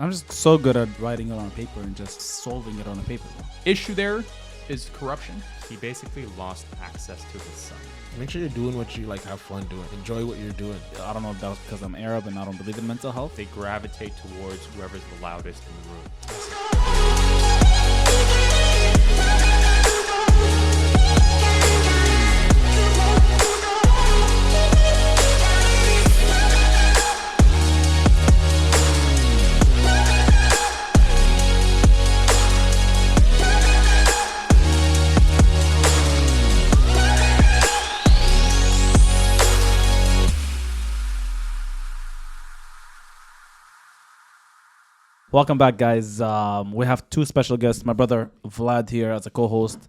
I'm just so good at writing it on paper and just solving it on a paper. Issue there is corruption. He basically lost access to his son. Make sure you're doing what you like, have fun doing. Enjoy what you're doing. I don't know if that was because I'm Arab and I don't believe in mental health. They gravitate towards whoever's the loudest in the room. Welcome back, guys. We have two special guests. My brother Vlad here as a co-host.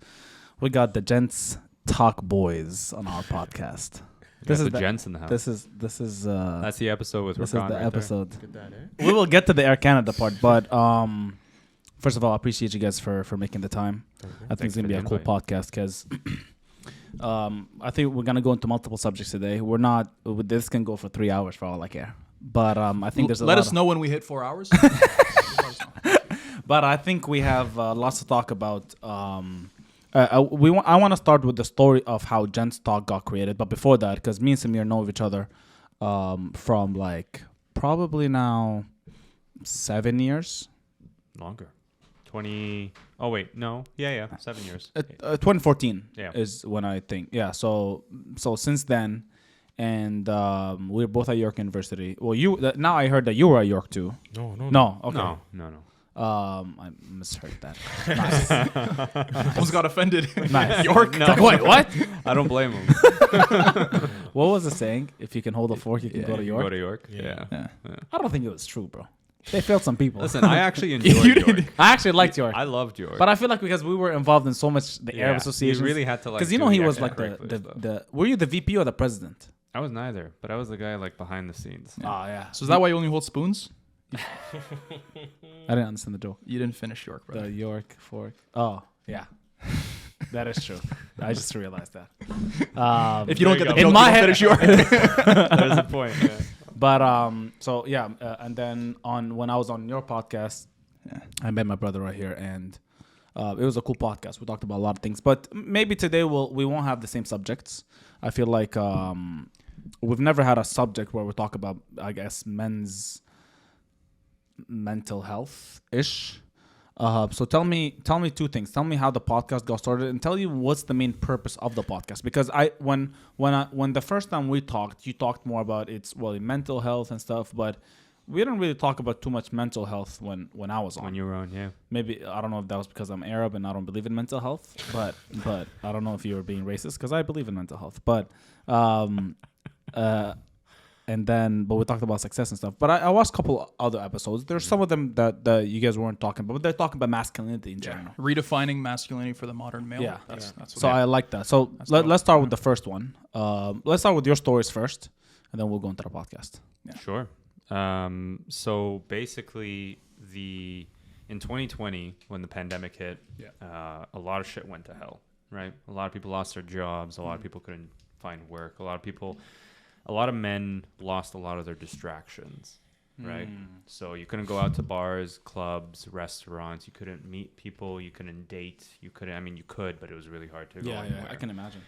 We got the Gents Talk Boys on our podcast. This is the gents in the house. This is That's the episode with this Rakan is the right episode. That, We will get to the Air Canada part, but first of all, I appreciate you guys for making the time. I think it's gonna be a cool podcast because I think we're gonna go into multiple subjects today. We're not. This can go for 3 hours for all I care. But I think there's a Let lot us know when we hit 4 hours. But I think we have lots to talk about. I want to start with the story of how Gents Talk got created. But before that, because me and Samir know of each other from like probably now 7 years. Longer. 20. Oh, wait. No. Yeah. 7 years. 2014 Yeah. is when I think. Yeah. So since then, and we're both at York University. Well, now I heard that you were at York too. No. Okay. No. I misheard that. Nice. Almost got offended. Nice. York. No. Wait, what? I don't blame him. What was the saying? If you can hold a fork, you can go to York. Go to York. Yeah. Yeah. I don't think it was true, bro. They failed some people. Listen, I actually enjoyed York. I actually liked York. I loved York. But I feel like because we were involved in so much the Arab Association. You really had to like. Because you know he was like the. Were you the VP or the president? I was neither, but I was the guy like behind the scenes. Oh yeah. So is that why you only hold spoons? I didn't understand the joke. You didn't finish York, bro. The York fork. Oh yeah. That is true. I just realized that. If you don't get the in joke, my you head, don't finish York. There's a point. Yeah. But so yeah, and then when I was on your podcast, I met my brother right here, and it was a cool podcast. We talked about a lot of things, but maybe today we won't have the same subjects. I feel like we've never had a subject where we talk about, I guess, men's mental health ish. So tell me two things. Tell me how the podcast got started, and tell you what's the main purpose of the podcast. Because when the first time we talked, you talked more about mental health and stuff, but we didn't really talk about too much mental health when I was on. When you were on, yeah. Maybe I don't know if that was because I'm Arab and I don't believe in mental health, but I don't know if you were being racist because I believe in mental health. But but we talked about success and stuff. But I watched a couple other episodes. There's some of them that you guys weren't talking about, but they're talking about masculinity in general. Redefining masculinity for the modern male. Yeah. That's what So I like that. So let's start with the first one. Let's start with your stories first, and then we'll go into the podcast. Yeah. Sure. So basically, in 2020, when the pandemic hit, a lot of shit went to hell, right? A lot of people lost their jobs. A lot of people couldn't find work. A lot of men lost a lot of their distractions, right? So you couldn't go out to bars, clubs, restaurants. You couldn't meet people. You couldn't date. You could, but it was really hard to go anywhere. I can imagine.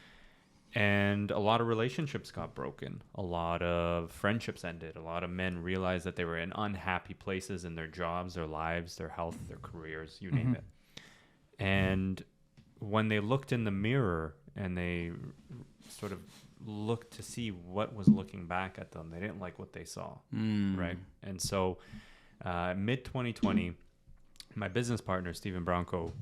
And a lot of relationships got broken. A lot of friendships ended. A lot of men realized that they were in unhappy places in their jobs, their lives, their health, their careers, you name it. And when they looked in the mirror and they sort of looked to see what was looking back at them, they didn't like what they saw, right? And so mid-2020, my business partner, Steven Branco,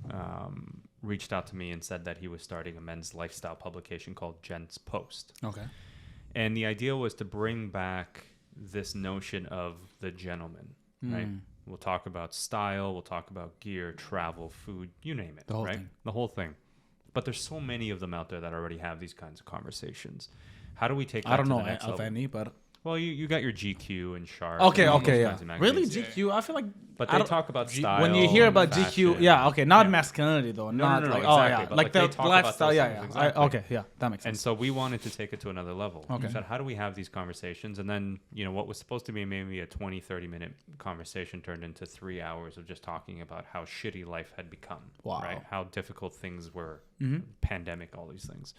reached out to me and said that he was starting a men's lifestyle publication called Gent's Post. Okay. And the idea was to bring back this notion of the gentleman, right? We'll talk about style, we'll talk about gear, travel, food, you name it, right? The whole thing. But there's so many of them out there that already have these kinds of conversations. How do we take that to the next level? I don't know of any, but Well, you got your GQ and Sharp. Okay, and all okay, those yeah. kinds of Really, magazines. GQ? I feel like. But I they don't- talk about style. when you hear about fashion. GQ, yeah, okay, not masculinity though. No, not no, like, exactly. oh yeah, But like they the talk about lifestyle, those yeah, things, yeah. exactly. Okay, yeah, that makes And sense. so we wanted to take it to another level. Okay. We said, how do we have these conversations? And then, what was supposed to be maybe a 20, 30-minute conversation turned into 3 hours of just talking about how shitty life had become. Wow. Right? How difficult things were. Mhm. Pandemic, all these things.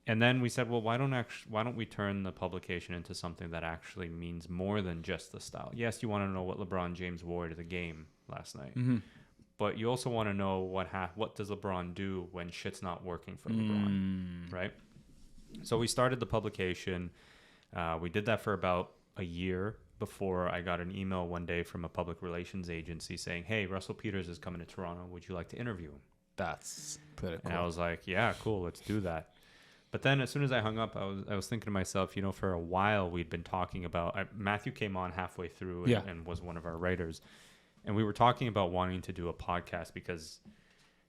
And then we said, well, why don't we turn the publication into something that actually means more than just the style? Yes, you want to know what LeBron James wore to the game last night. Mm-hmm. But you also want to know what does LeBron do when shit's not working for LeBron, right? So we started the publication. We did that for about a year before I got an email one day from a public relations agency saying, hey, Russell Peters is coming to Toronto. Would you like to interview him? That's pretty cool. And I was like, yeah, cool, let's do that. But then as soon as I hung up, I was thinking to myself, for a while we'd been talking about, Matthew came on halfway through and was one of our writers. And we were talking about wanting to do a podcast because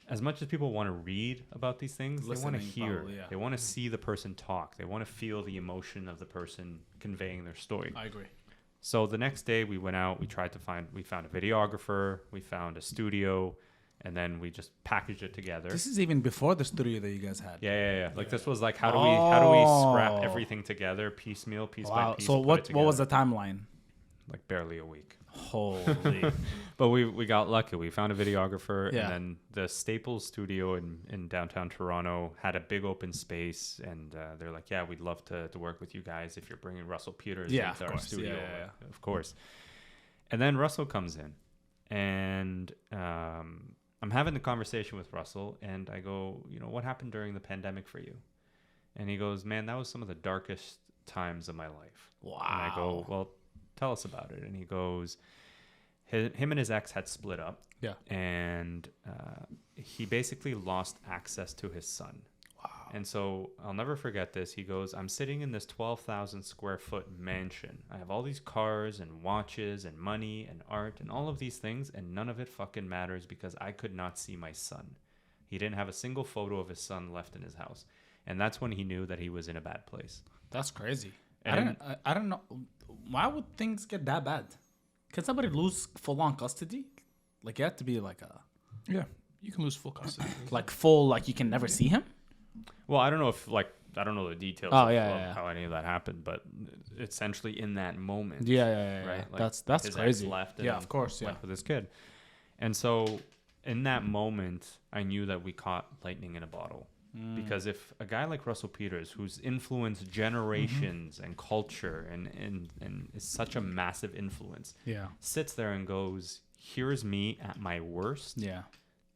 as much as people want to read about these things, they want to hear. Probably, yeah. They want to see the person talk. They want to feel the emotion of the person conveying their story. I agree. So the next day we went out, we found a videographer, we found a studio, and then we just packaged it together. This is even before the studio that you guys had. Yeah. Like this was like, how do we scrap everything together, piece by piece? So put what it was together? the timeline? Like barely a week. Holy. But we got lucky. We found a videographer, Yeah. and then the Staples studio in downtown Toronto had a big open space, and they're like, yeah, we'd love to work with you guys if you're bringing Russell Peters Yeah, into of our course. studio. Yeah. Of course. And then Russell comes in, and I'm having the conversation with Russell, and I go, what happened during the pandemic for you? And he goes, man, that was some of the darkest times of my life. Wow. And I go, well, tell us about it. And he goes, him and his ex had split up. Yeah. And he basically lost access to his son. Wow. And so I'll never forget this. He goes, I'm sitting in this 12,000 square foot mansion. I have all these cars and watches and money and art and all of these things, and none of it fucking matters because I could not see my son. He didn't have a single photo of his son left in his house. And that's when he knew that he was in a bad place. That's crazy. And I don't know. Why would things get that bad? Can somebody lose full-on custody? Like, you have to be like Yeah, you can lose full custody. like you can never see him? Well, I don't know I don't know the details Oh, of yeah. how any of that happened, but essentially in that moment. Yeah. Right? Like That's his crazy. ex left and Yeah, of course, yeah. went with his kid. And so in that moment, I knew that we caught lightning in a bottle. Because if a guy like Russell Peters, who's influenced generations and culture and is such a massive influence, Yeah. sits there and goes, here's me at my worst, Yeah.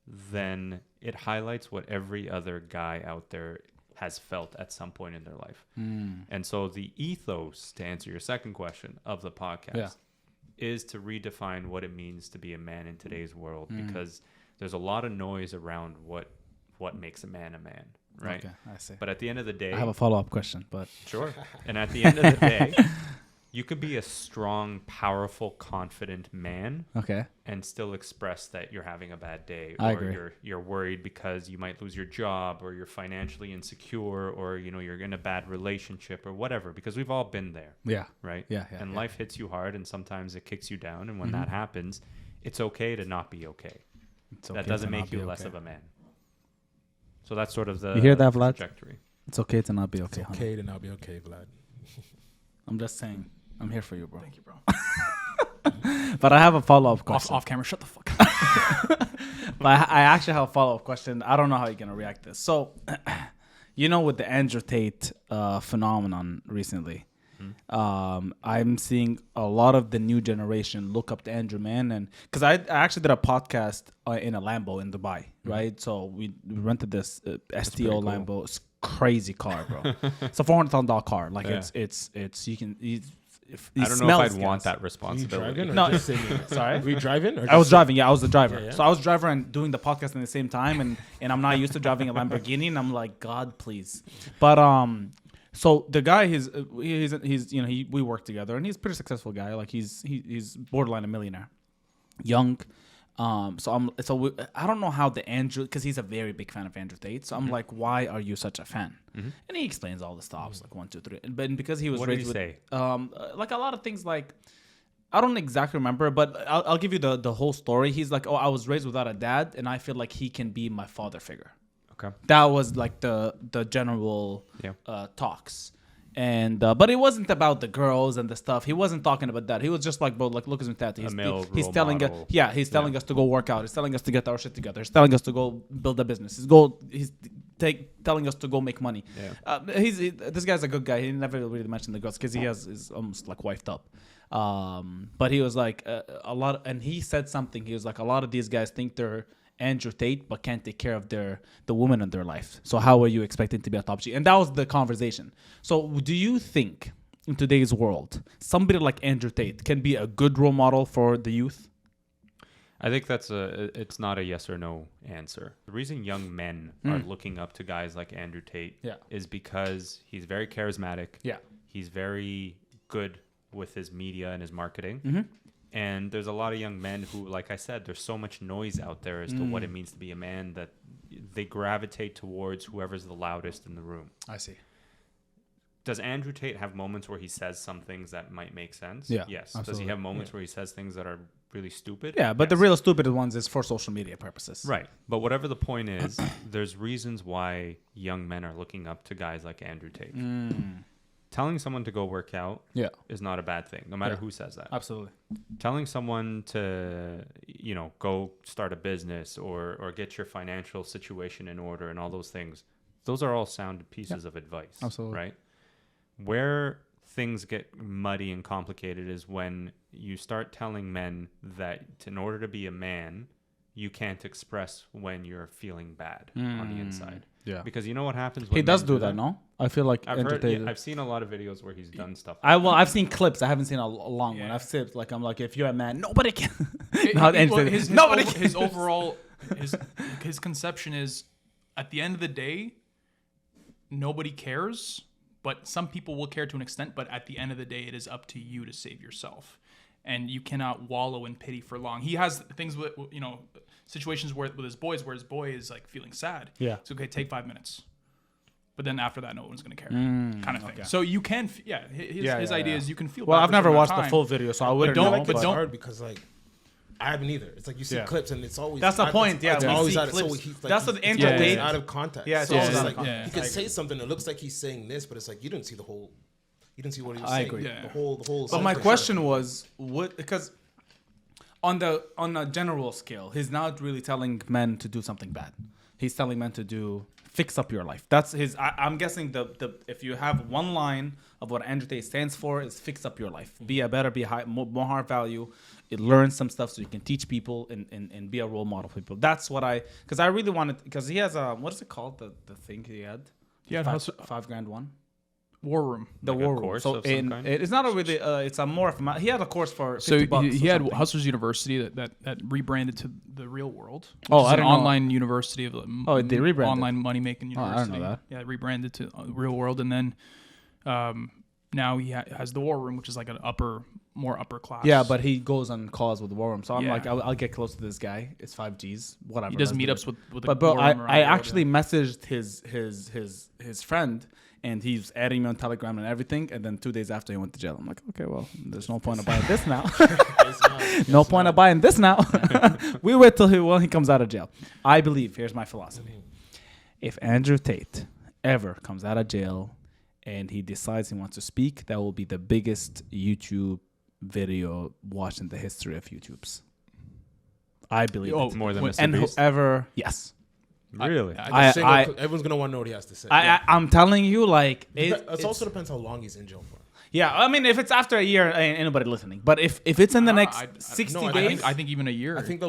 then it highlights what every other guy out there has felt at some point in their life. And so the ethos, to answer your second question, of the podcast is to redefine what it means to be a man in today's world, because there's a lot of noise around what makes a man, right? Okay, I see. But at the end of the day, I have a follow-up question, but sure. And at the end of the day, you could be a strong, powerful, confident man okay. and still express that you're having a bad day, I or agree. you're worried because you might lose your job, or you're financially insecure, or you're in a bad relationship or whatever, because we've all been there, Yeah. right? Yeah. And life hits you hard, and sometimes it kicks you down, and when that happens, it's okay to not be okay. It's That okay doesn't to make not be you less okay. of a man. So that's sort of the You hear that, Vlad? trajectory. It's okay to not be okay. It's honey. okay to not be okay, Vlad. I'm just saying. I'm here for you, bro. Thank you, bro. But I have a follow-up question. Off camera, shut the fuck up. But I actually have a follow-up question. I don't know how you're gonna react to this. So, with the Andrew Tate phenomenon recently, I'm seeing a lot of the new generation look up to Andrew, man, and because I actually did a podcast in a Lambo in Dubai, right? So we rented this STO cool. Lambo. It's crazy car, bro. It's a $400,000 car. Like Yeah. it's you can. I don't know if I'd want that Are you responsibility. driving or No, just sitting there? sorry. Were you driving? Or I was just driving. Yeah, I was the driver. Yeah. So I was driver and doing the podcast at the same time, and I'm not used to driving a Lamborghini, and I'm like, God, please. But so the guy, he's we work together, and he's a pretty successful guy. Like he's borderline a millionaire, young, I don't know how the Andrew, because he's a very big fan of Andrew Tate. So I'm like, why are you such a fan? And he explains all the stops, like 1, 2, 3. But because he was What did raised he with, say? like a lot of things, like I don't exactly remember, but I'll give you the whole story. He's like, I was raised without a dad, and I feel like he can be my father figure. Okay. That was like the general talks. And but it wasn't about the girls and the stuff. He wasn't talking about that. He was just like, bro, like look at his tattoo. He's telling us, he's telling us to go work out. He's telling us to get our shit together. He's telling us to go build a business. He's telling us to go make money. Yeah. This guy's a good guy. He never really mentioned the girls because is almost like wifed up. But he was like a lot, and he said something. He was like, a lot of these guys think they're Andrew Tate, but can't take care of the woman in their life. So how are you expecting to be a top G? And that was the conversation. So do you think in today's world, somebody like Andrew Tate can be a good role model for the youth? I think it's not a yes or no answer. The reason young men are looking up to guys like Andrew Tate is because he's very charismatic. Yeah. He's very good with his media and his marketing. And there's a lot of young men who, like I said, there's so much noise out there as to what it means to be a man that they gravitate towards whoever's the loudest in the room. I see. Does Andrew Tate have moments where he says some things that might make sense? Yeah. Yes. Absolutely. Does he have moments where he says things that are really stupid? Yeah, but the real stupid ones is for social media purposes. Right. But whatever the point is, there's reasons why young men are looking up to guys like Andrew Tate. Telling someone to go work out is not a bad thing, no matter who says that. Absolutely. Telling someone to, go start a business or get your financial situation in order and all those things, those are all sound pieces of advice. Absolutely. Right? Where things get muddy and complicated is when you start telling men that in order to be a man, you can't express when you're feeling bad on the inside. Yeah. Because you know what happens when he does do that, no? I feel like I've seen a lot of videos where he's done stuff. I've seen clips. I haven't seen a long one. I've seen I'm like, if you're a man, nobody can. His conception is, at the end of the day, nobody cares, but some people will care to an extent. But at the end of the day, it is up to you to save yourself, and you cannot wallow in pity for long. He has things with situations with his boys where his boy is like feeling sad. Yeah, it's okay. Take 5 minutes. But then after that, no one's going to care, kind of thing. Okay. So you can, his idea is you can feel. Well, I've never watched the full video, so I wouldn't know. But it's hard because I haven't either. It's like you see clips and it's always that's the point. It's always out of, that's what the Andrew out of context. Yeah, so it's like he can say something that looks like he's saying this, but it's like you didn't see the whole. You didn't see what he was saying. I agree. Yeah. The whole. But my question was, because on a general scale, he's not really telling men to do something bad. He's telling men to fix up your life. That's his. I'm guessing the if you have one line of what Andrew Tate stands for is fix up your life. Be more high value. Learn some stuff so you can teach people and be a role model for people. That's what because I really wanted, because he has what is it called, the thing he had? Yeah, $5,000 one. War Room. The like War Room. So it's not a really. It's a more of a. He had a course for $50. So he had Hustlers University that rebranded to the Real World. I don't know. Online university of they rebranded. Online money making university. I don't know that. Yeah, rebranded to Real World, and then now he has the War Room, which is like an more upper class. Yeah, but he goes on calls with the War Room. So I'm like, I'll get close to this guy. It's 5Gs, whatever. He does meetups with the But bro, I actually messaged his friend. And he's adding me on Telegram and everything. And then 2 days after, he went to jail. I'm like, okay, well, there's no point of buying this now. No point of buying this now. We wait till he comes out of jail. I believe, here's my philosophy. If Andrew Tate ever comes out of jail and he decides he wants to speak, that will be the biggest YouTube video watched in the history of YouTubes. I believe it. More than Mr. And Beast? whoever, yes. Really? Everyone's gonna want to know what he has to say. I'm telling you, like it also depends how long he's in jail for. Yeah, I mean, if it's after a year, ain't anybody listening. But if it's in the next 60 days, I think even a year. I think the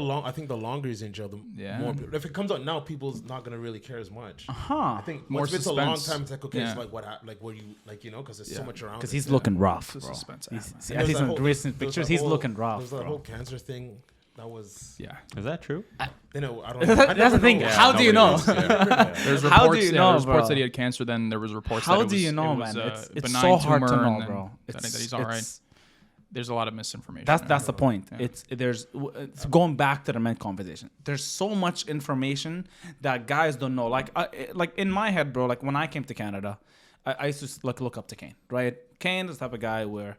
longer he's in jail, the more. If it comes out now, people's not gonna really care as much. I think more if it's suspense. a long time, it's like okay, it's like what, like where you, like because there's so much around. Because he's looking rough. Bro. Suspense. At least in recent pictures, he's looking rough. There's that whole cancer thing. That was Is that true? I don't know. That's the thing. How do you know? There's reports. How do you know, there's reports that he had cancer. Then there was reports. How that do you know, man? It's benign so hard to tumor know, bro. That he's all right. there's a lot of misinformation. That's the point. Yeah. It's going back to the men conversation. There's so much information that guys don't know. Like in my head, bro. Like when I came to Canada, I used to look up to Kane. Right? Kane is the type of guy where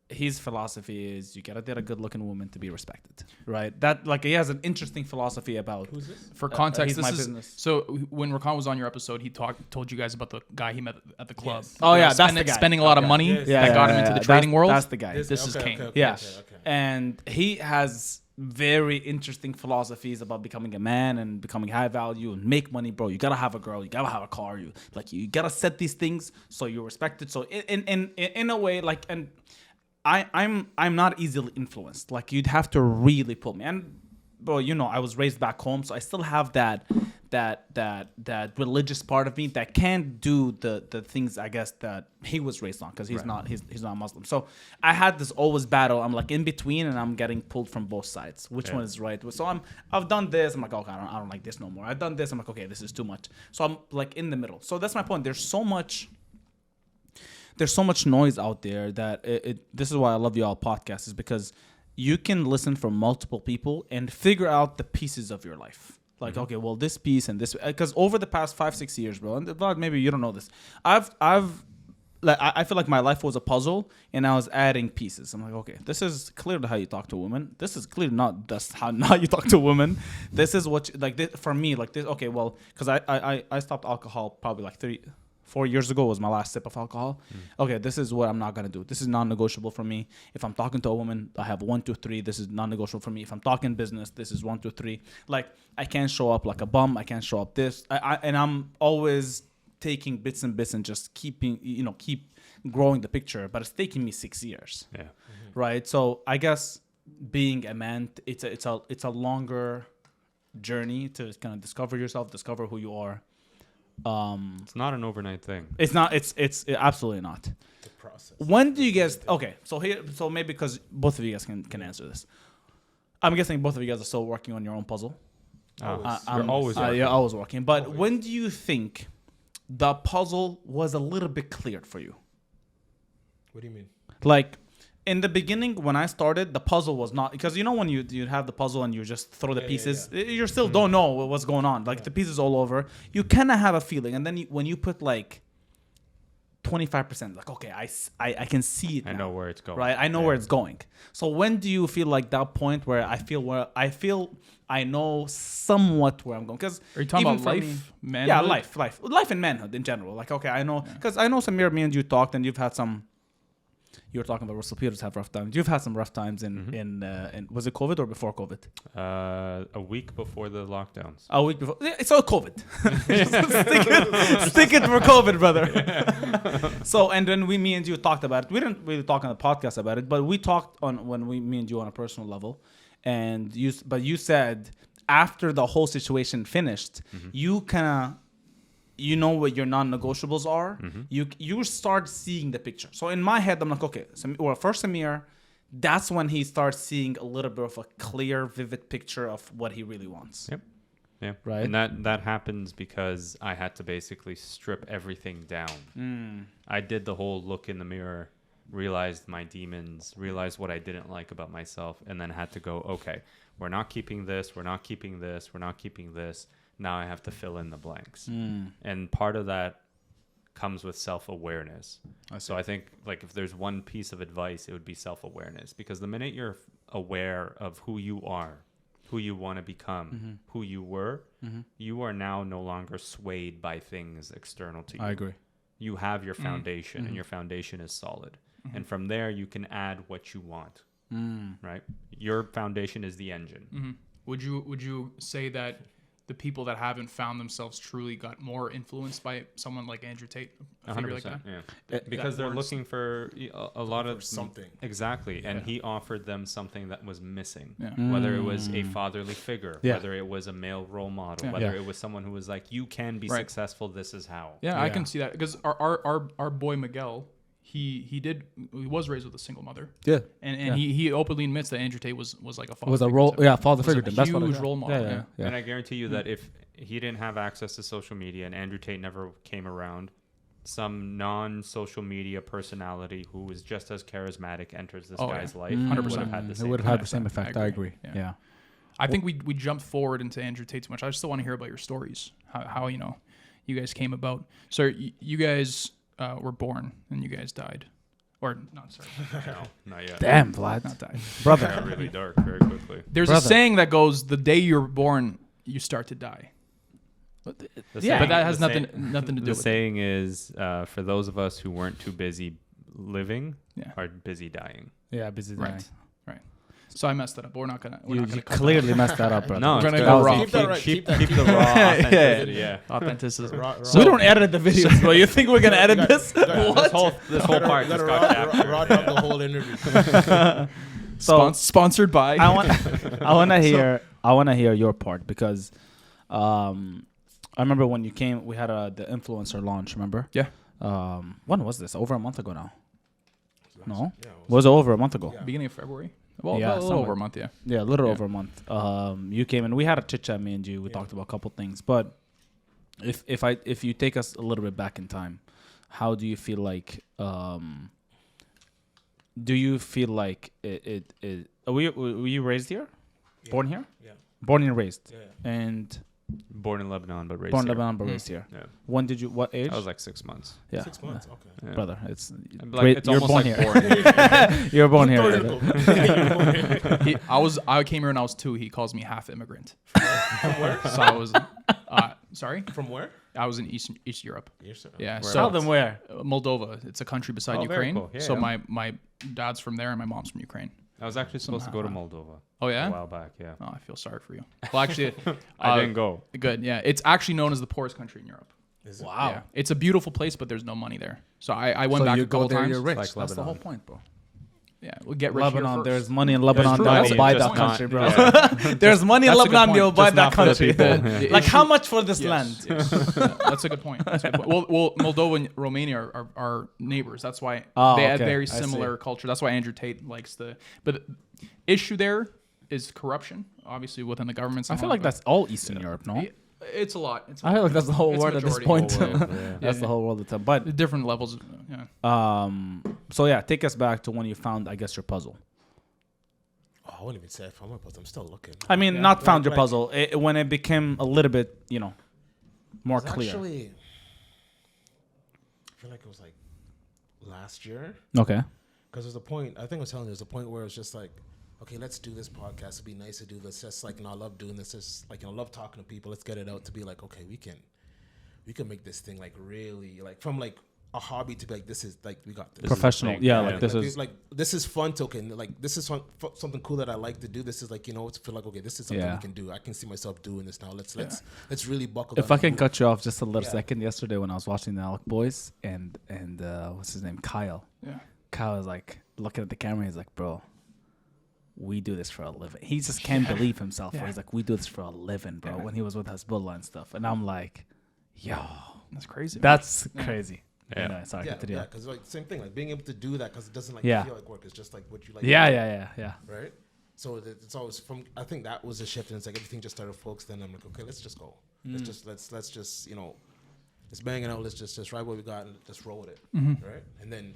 his philosophy is you gotta date a good-looking woman to be respected, right? That he has an interesting philosophy about. Who's this? For context, this is business. So when Rakan was on your episode, he told you guys about the guy he met at the club. Yes. Oh yeah, that's the guy. Spending a lot of money that got him into the trading world. That's the guy. This is Kane. Okay. And he has very interesting philosophies about becoming a man and becoming high value and make money, bro. You gotta have a girl, you gotta have a car, you gotta set these things so you're respected. So in a way, and I'm not easily influenced. Like you'd have to really pull me. And bro, I was raised back home, so I still have that religious part of me that can't do the things I guess that he was raised on because he's not Muslim. So I had this always battle. I'm like in between and I'm getting pulled from both sides. Which one is right? So I've done this. I'm like, okay, I don't like this no more. I've done this. I'm like, okay, this is too much. So I'm like in the middle. So that's my point. There's so much noise out there that this is why I love y'all podcasts, is because you can listen from multiple people and figure out the pieces of your life. Like, okay, well, this piece and this, because over the past 5-6 years, bro, and maybe you don't know this, I feel like my life was a puzzle and I was adding pieces. I'm like, okay, this is clearly how you talk to a woman. This is clearly not just how you talk to a woman. This is what, for me, like this, okay, well, because I stopped alcohol probably like 4 years ago was my last sip of alcohol. Okay, this is what I'm not gonna do. This is non-negotiable for me. If I'm talking to a woman, I have 1, 2, 3. This is non-negotiable for me. If I'm talking business, this is 1, 2, 3. Like I can't show up like a bum. I can't show up this. And I'm always taking bits and bits and just keep growing the picture. But it's taking me 6 years. Yeah. Right. So I guess being a man, it's a longer journey to kind of discover yourself, discover who you are. It's not an overnight thing. It's not. It's absolutely not. It's a process. When do you guys? Okay, so maybe because both of you guys can answer this. I'm guessing both of you guys are still working on your own puzzle. You're always working. You're always working. But when do you think the puzzle was a little bit cleared for you? What do you mean? Like in the beginning, when I started, the puzzle was not, because when you have the puzzle and you just throw the pieces, you still don't know what's going on. Like the pieces all over, you kind of have a feeling, and then when you put like 25%, like okay, I can see it. I know where it's going. Right, I know where it's going. So when do you feel like that point where I feel I know somewhat where I'm going? Because are you talking about life, manhood? Yeah, life and manhood in general. Like okay, I know because I know Samir, me and you talked, and you've had some. You were talking about Russell Peters have rough times. You've had some rough times in was it COVID or before COVID? A week before the lockdowns. A week before. It's all COVID. stick it for COVID, brother. So and then me and you talked about it. We didn't really talk on the podcast about it, but we talked me and you on a personal level, and you said after the whole situation finished, you kind of. You know what your non-negotiables are. You start seeing the picture. So in my head, I'm like, okay. First Samir, that's when he starts seeing a little bit of a clear, vivid picture of what he really wants. Yep. Yeah. Right. And that happens because I had to basically strip everything down. I did the whole look in the mirror, realized my demons, realized what I didn't like about myself, and then had to go, okay, we're not keeping this, we're not keeping this, we're not keeping this. Now I have to fill in the blanks. And part of that comes with self-awareness. So I think like if there's one piece of advice, it would be self-awareness, because the minute you're aware of who you are, who you want to become, who you were, you are now no longer swayed by things external to you. I agree. You have your foundation and your foundation is solid. And from there you can add what you want, right? Your foundation is the engine. Would you say that the people that haven't found themselves truly got more influenced by someone like Andrew Tate? 100%, like that? Yeah. Because they're looking for a lot of something. Exactly. And he offered them something that was missing. Yeah. Whether it was a fatherly figure, whether it was a male role model, whether it was someone who was like, you can be successful, this is how. Yeah, I can see that. Because our boy Miguel, he was raised with a single mother. Yeah. And he openly admits that Andrew Tate was like a father. Was a role, father figure. That's a huge role model. Yeah. And I guarantee you that if he didn't have access to social media and Andrew Tate never came around some non-social media personality who is just as charismatic enters this Oh, guy's yeah. life, 100%. It would have had the same effect. I agree. Yeah. I think we jumped forward into Andrew Tate too much. I still want to hear about your stories, how you guys came about. So you guys were born and you guys died, or not? Sorry, no, not yet. Damn, Vlad. not died. Brother. It got really dark very quickly. There's a Brother. saying that goes, "The day you're born, you start to die." Yeah. But that has the nothing to do The with it. saying is, for those of us who weren't too busy living, Yeah. are busy dying. Yeah, busy Right. dying. Right. So I messed that up. We're not gonna. We're You not gonna cut clearly messed that up, brother. No, We're gonna it's go good. raw. Keep that right. Keep Keep the raw authenticity. Yeah. that. Authenticity. We don't edit the videos, bro. You think we're gonna edit this? This whole part just got captured. Raw down the whole interview. So Sponsored by. I want to hear your part because, I remember when you came, we had the influencer launch. Remember? Yeah. When was this? Over a month ago now. No, Yeah, was it over a month ago? Yeah. Beginning of February. Well, Yeah, a little somewhere. over a month. Yeah. Yeah, a little Yeah. over a month. You came and we had a chit chat, me and you. We talked about a couple things, but if you take us a little bit back in time, how do you feel like? Do you feel like it? Were you raised here? Yeah. Born here? Yeah. Born and raised, Yeah. and Born in Lebanon, but raised born in here. Lebanon, but raised here. Yeah. When did you? What age? I was like 6 months. Yeah, 6 months. Okay. Yeah. brother. It's Like, it's you're almost born like here. born. You're born here. Historical. brother. I came here when I was 2. He calls me half immigrant. From where? So I was. Sorry. From where? I was in East Europe. Yes, sir. Yeah. Where So Tell them where. Moldova. It's a country beside Oh, very Ukraine. cool. Yeah, so yeah. my dad's from there and my mom's from Ukraine. I was actually supposed to go to Moldova Oh a yeah. while back. Yeah. Oh, I feel sorry for you. Well, actually, I didn't go. Good. Yeah. It's actually known as the poorest country in Europe. Is it? Wow. Yeah. It's a beautiful place, but there's no money there. So I went So back you a couple go there, times. you're rich. Like That's the whole Lebanon. point, bro. Yeah, we'll get rich Lebanon, here there's first. money in Lebanon. true. They'll That's buy just that not- country, bro. yeah. There's money in That's a good Lebanon. point. They'll buy Just that not for the country. people. Like Like how much for this Yes, land? yes. That's a good point. That's a good point. Well, Moldova and Romania are neighbors. That's why Oh, they have okay. very I see. similar culture. That's why Andrew Tate likes the. But the issue there is corruption, obviously within the government. I feel like that's all Eastern Europe, no? It's a lot. I feel like that's the whole It's world at this majority. point. Whole world, yeah. That's the whole world at the time. But different levels. Yeah. so yeah, take us back to when you found, I guess, your puzzle. Oh, I wouldn't even say I found my puzzle. I'm still looking. I mean, Yeah. not found your Like- puzzle. When it became a little bit, more It's clear. Actually, I feel like it was like last year. Okay. Because there's a point, I think I was telling you, there's a point where it's just like, okay, let's do this podcast. It'd be nice to do this. Just like, I love doing this. Just like, I love talking to people. Let's get it out to be like, okay, we can make this thing like really, like from like a hobby to be like, this is like, we got this. This is Professional. big. Yeah, Yeah. like this like, is. like this is fun to, okay, like this is something cool that I like to do. This is like, it's feel like, okay, this is something Yeah. we can do. I can see myself doing this now. Let's really buckle If down I can and do cut you off just a little Yeah. second, yesterday when I was watching the Alec Boys and what's his name, Kyle. Yeah. Kyle was like looking at the camera. He's like, "Bro, we do this for a living." He just can't believe himself. Yeah. He's like, "We do this for a living, bro." Yeah. When he was with Hezbollah and stuff, and I'm like, "Yo, That's crazy. that's Yeah. crazy." Yeah. Anyway, sorry, Yeah, continue. yeah, because like same thing, like being able to do that because it doesn't like Yeah. feel like work. It's just like what you like. Yeah. Right. So it's always from. I think that was a shift, and it's like everything just started focused. Then I'm like, okay, let's just go. Let's just let's bang it out. Let's just ride what we got and just roll with it. Right. And then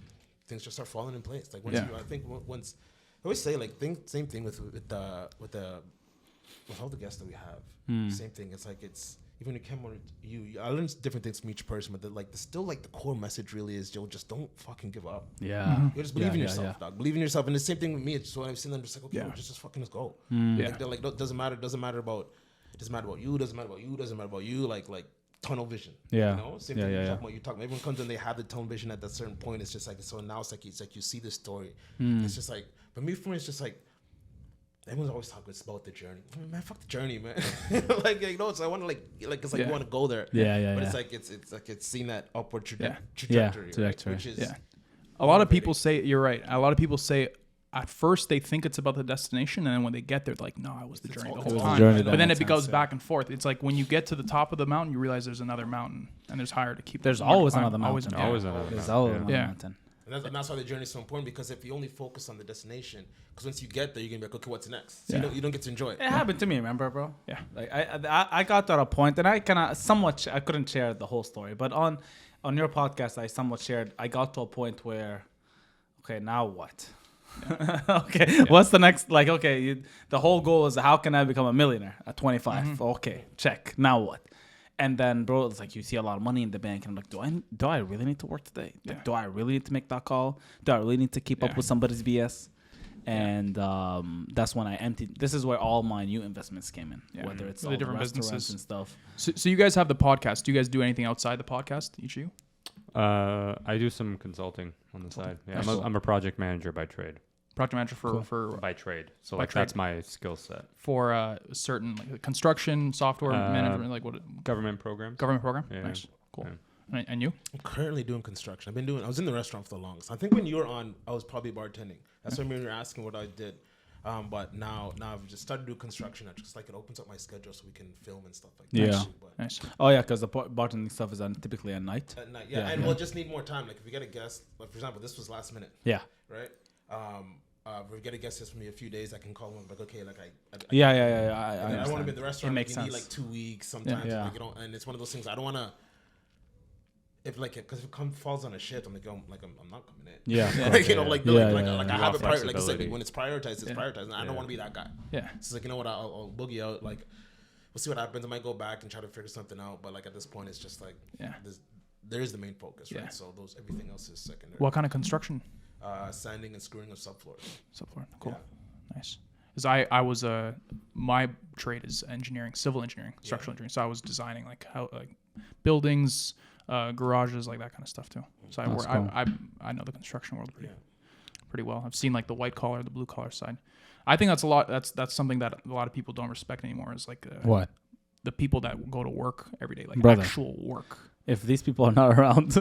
things just start falling in place. Like once Yeah. I think once I always say like same thing with all the guests that we have. Same thing. It's like it's. Even when you come on I learned different things from each person, but still the core message really is, Joe, just don't fucking give up. Yeah. You just believe in Yeah, yourself, dog. Believe in yourself. And the same thing with me. It's when I'm sitting there, I'm just like, okay, Yeah. bro, just fucking just go. Yeah. Like, they're like, doesn't matter about you, doesn't matter about you, doesn't matter about you, like tunnel vision. Yeah. You know? Same Yeah, thing yeah, you talk about. Everyone comes and they have the tunnel vision at that certain point. It's just like, so now it's like you see the story. It's just like, but for me, it's just like, everyone's always talking about the journey. Man, fuck the journey, man. So I want to it's like Yeah. you want to go there. Yeah. But it's like it's seen that upward Yeah. trajectory, right? trajectory. Which is Yeah. A lot of people say, you're right. A lot of people say at first they think it's about the destination, and then when they get there, they're like, no, it was the journey all- the it whole was the time. journey that But then makes it goes sense, back and forth. It's like when you get to the top of the mountain, you realize there's another mountain, and there's higher to keep. There's more to always climb. another mountain. Always another. There's mountain, always yeah. another Yeah. mountain. And that's why the journey is so important, because if you only focus on the destination, because once you get there, you're gonna be like, okay, what's next? So Yeah. you don't get to enjoy it. It happened to me, remember, bro? Yeah. Like I got to a point, and I kind of somewhat I couldn't share the whole story, but on your podcast, I somewhat shared. I got to a point where, okay, now what? Okay, what's the next? Like, okay, the whole goal is how can I become a millionaire at 25? Okay, check. Now what? And then, bro, it's like you see a lot of money in the bank, and I'm like, do I really need to work today? Like, do I really need to make that call? Do I really need to keep up with somebody's BS? And that's when I emptied. This is where all my new investments came in, whether it's all the different businesses and stuff. So you guys have the podcast. Do you guys do anything outside the podcast, each of you? I do some consulting on the side. Yeah, I'm a project manager by trade. Project manager for by trade. So by like trade. that's my skill set. For certain like construction, software management, like what? Government programs. Government program. Yeah. Nice, cool. Yeah. And you? I'm currently doing construction. I was in the restaurant for the longest. I think when you were on, I was probably bartending. That's when you were asking what I did. But now I've just started to do construction. I just like it opens up my schedule so we can film and stuff like that. Yeah. Nice. Oh yeah, because the bartending stuff is typically at night. At night, and we'll just need more time. Like if we get a guest, like for example, this was last minute. Yeah. Right. If we get a guest just for me a few days, I can call them like, okay, like I I don't want to be in the restaurant. It makes sense. sense. Need like 2 weeks sometimes. Yeah. Like, and it's one of those things I don't want to. If because if it falls on a shift, I'm I'm not coming in. Yeah. Like I have it want like I said, when it's prioritized, it's prioritized. And I don't want to be that guy. Yeah. It's like, you know what, I'll boogie out. Like we'll see what happens. I might go back and try to figure something out. But like at this point, it's just like there is the main focus, right? So everything else is secondary. What kind of construction? Sanding and screwing of subfloors. Subfloor. Cool. Nice. Because I was my trade is engineering, civil engineering, structural engineering. So I was designing like buildings, garages, like that kind of stuff too. So I know the construction world pretty well. I've seen like the white collar, the blue collar side. I think that's a lot. That's something that a lot of people don't respect anymore. Is like what the people that go to work every day, like actual work. If these people are not around,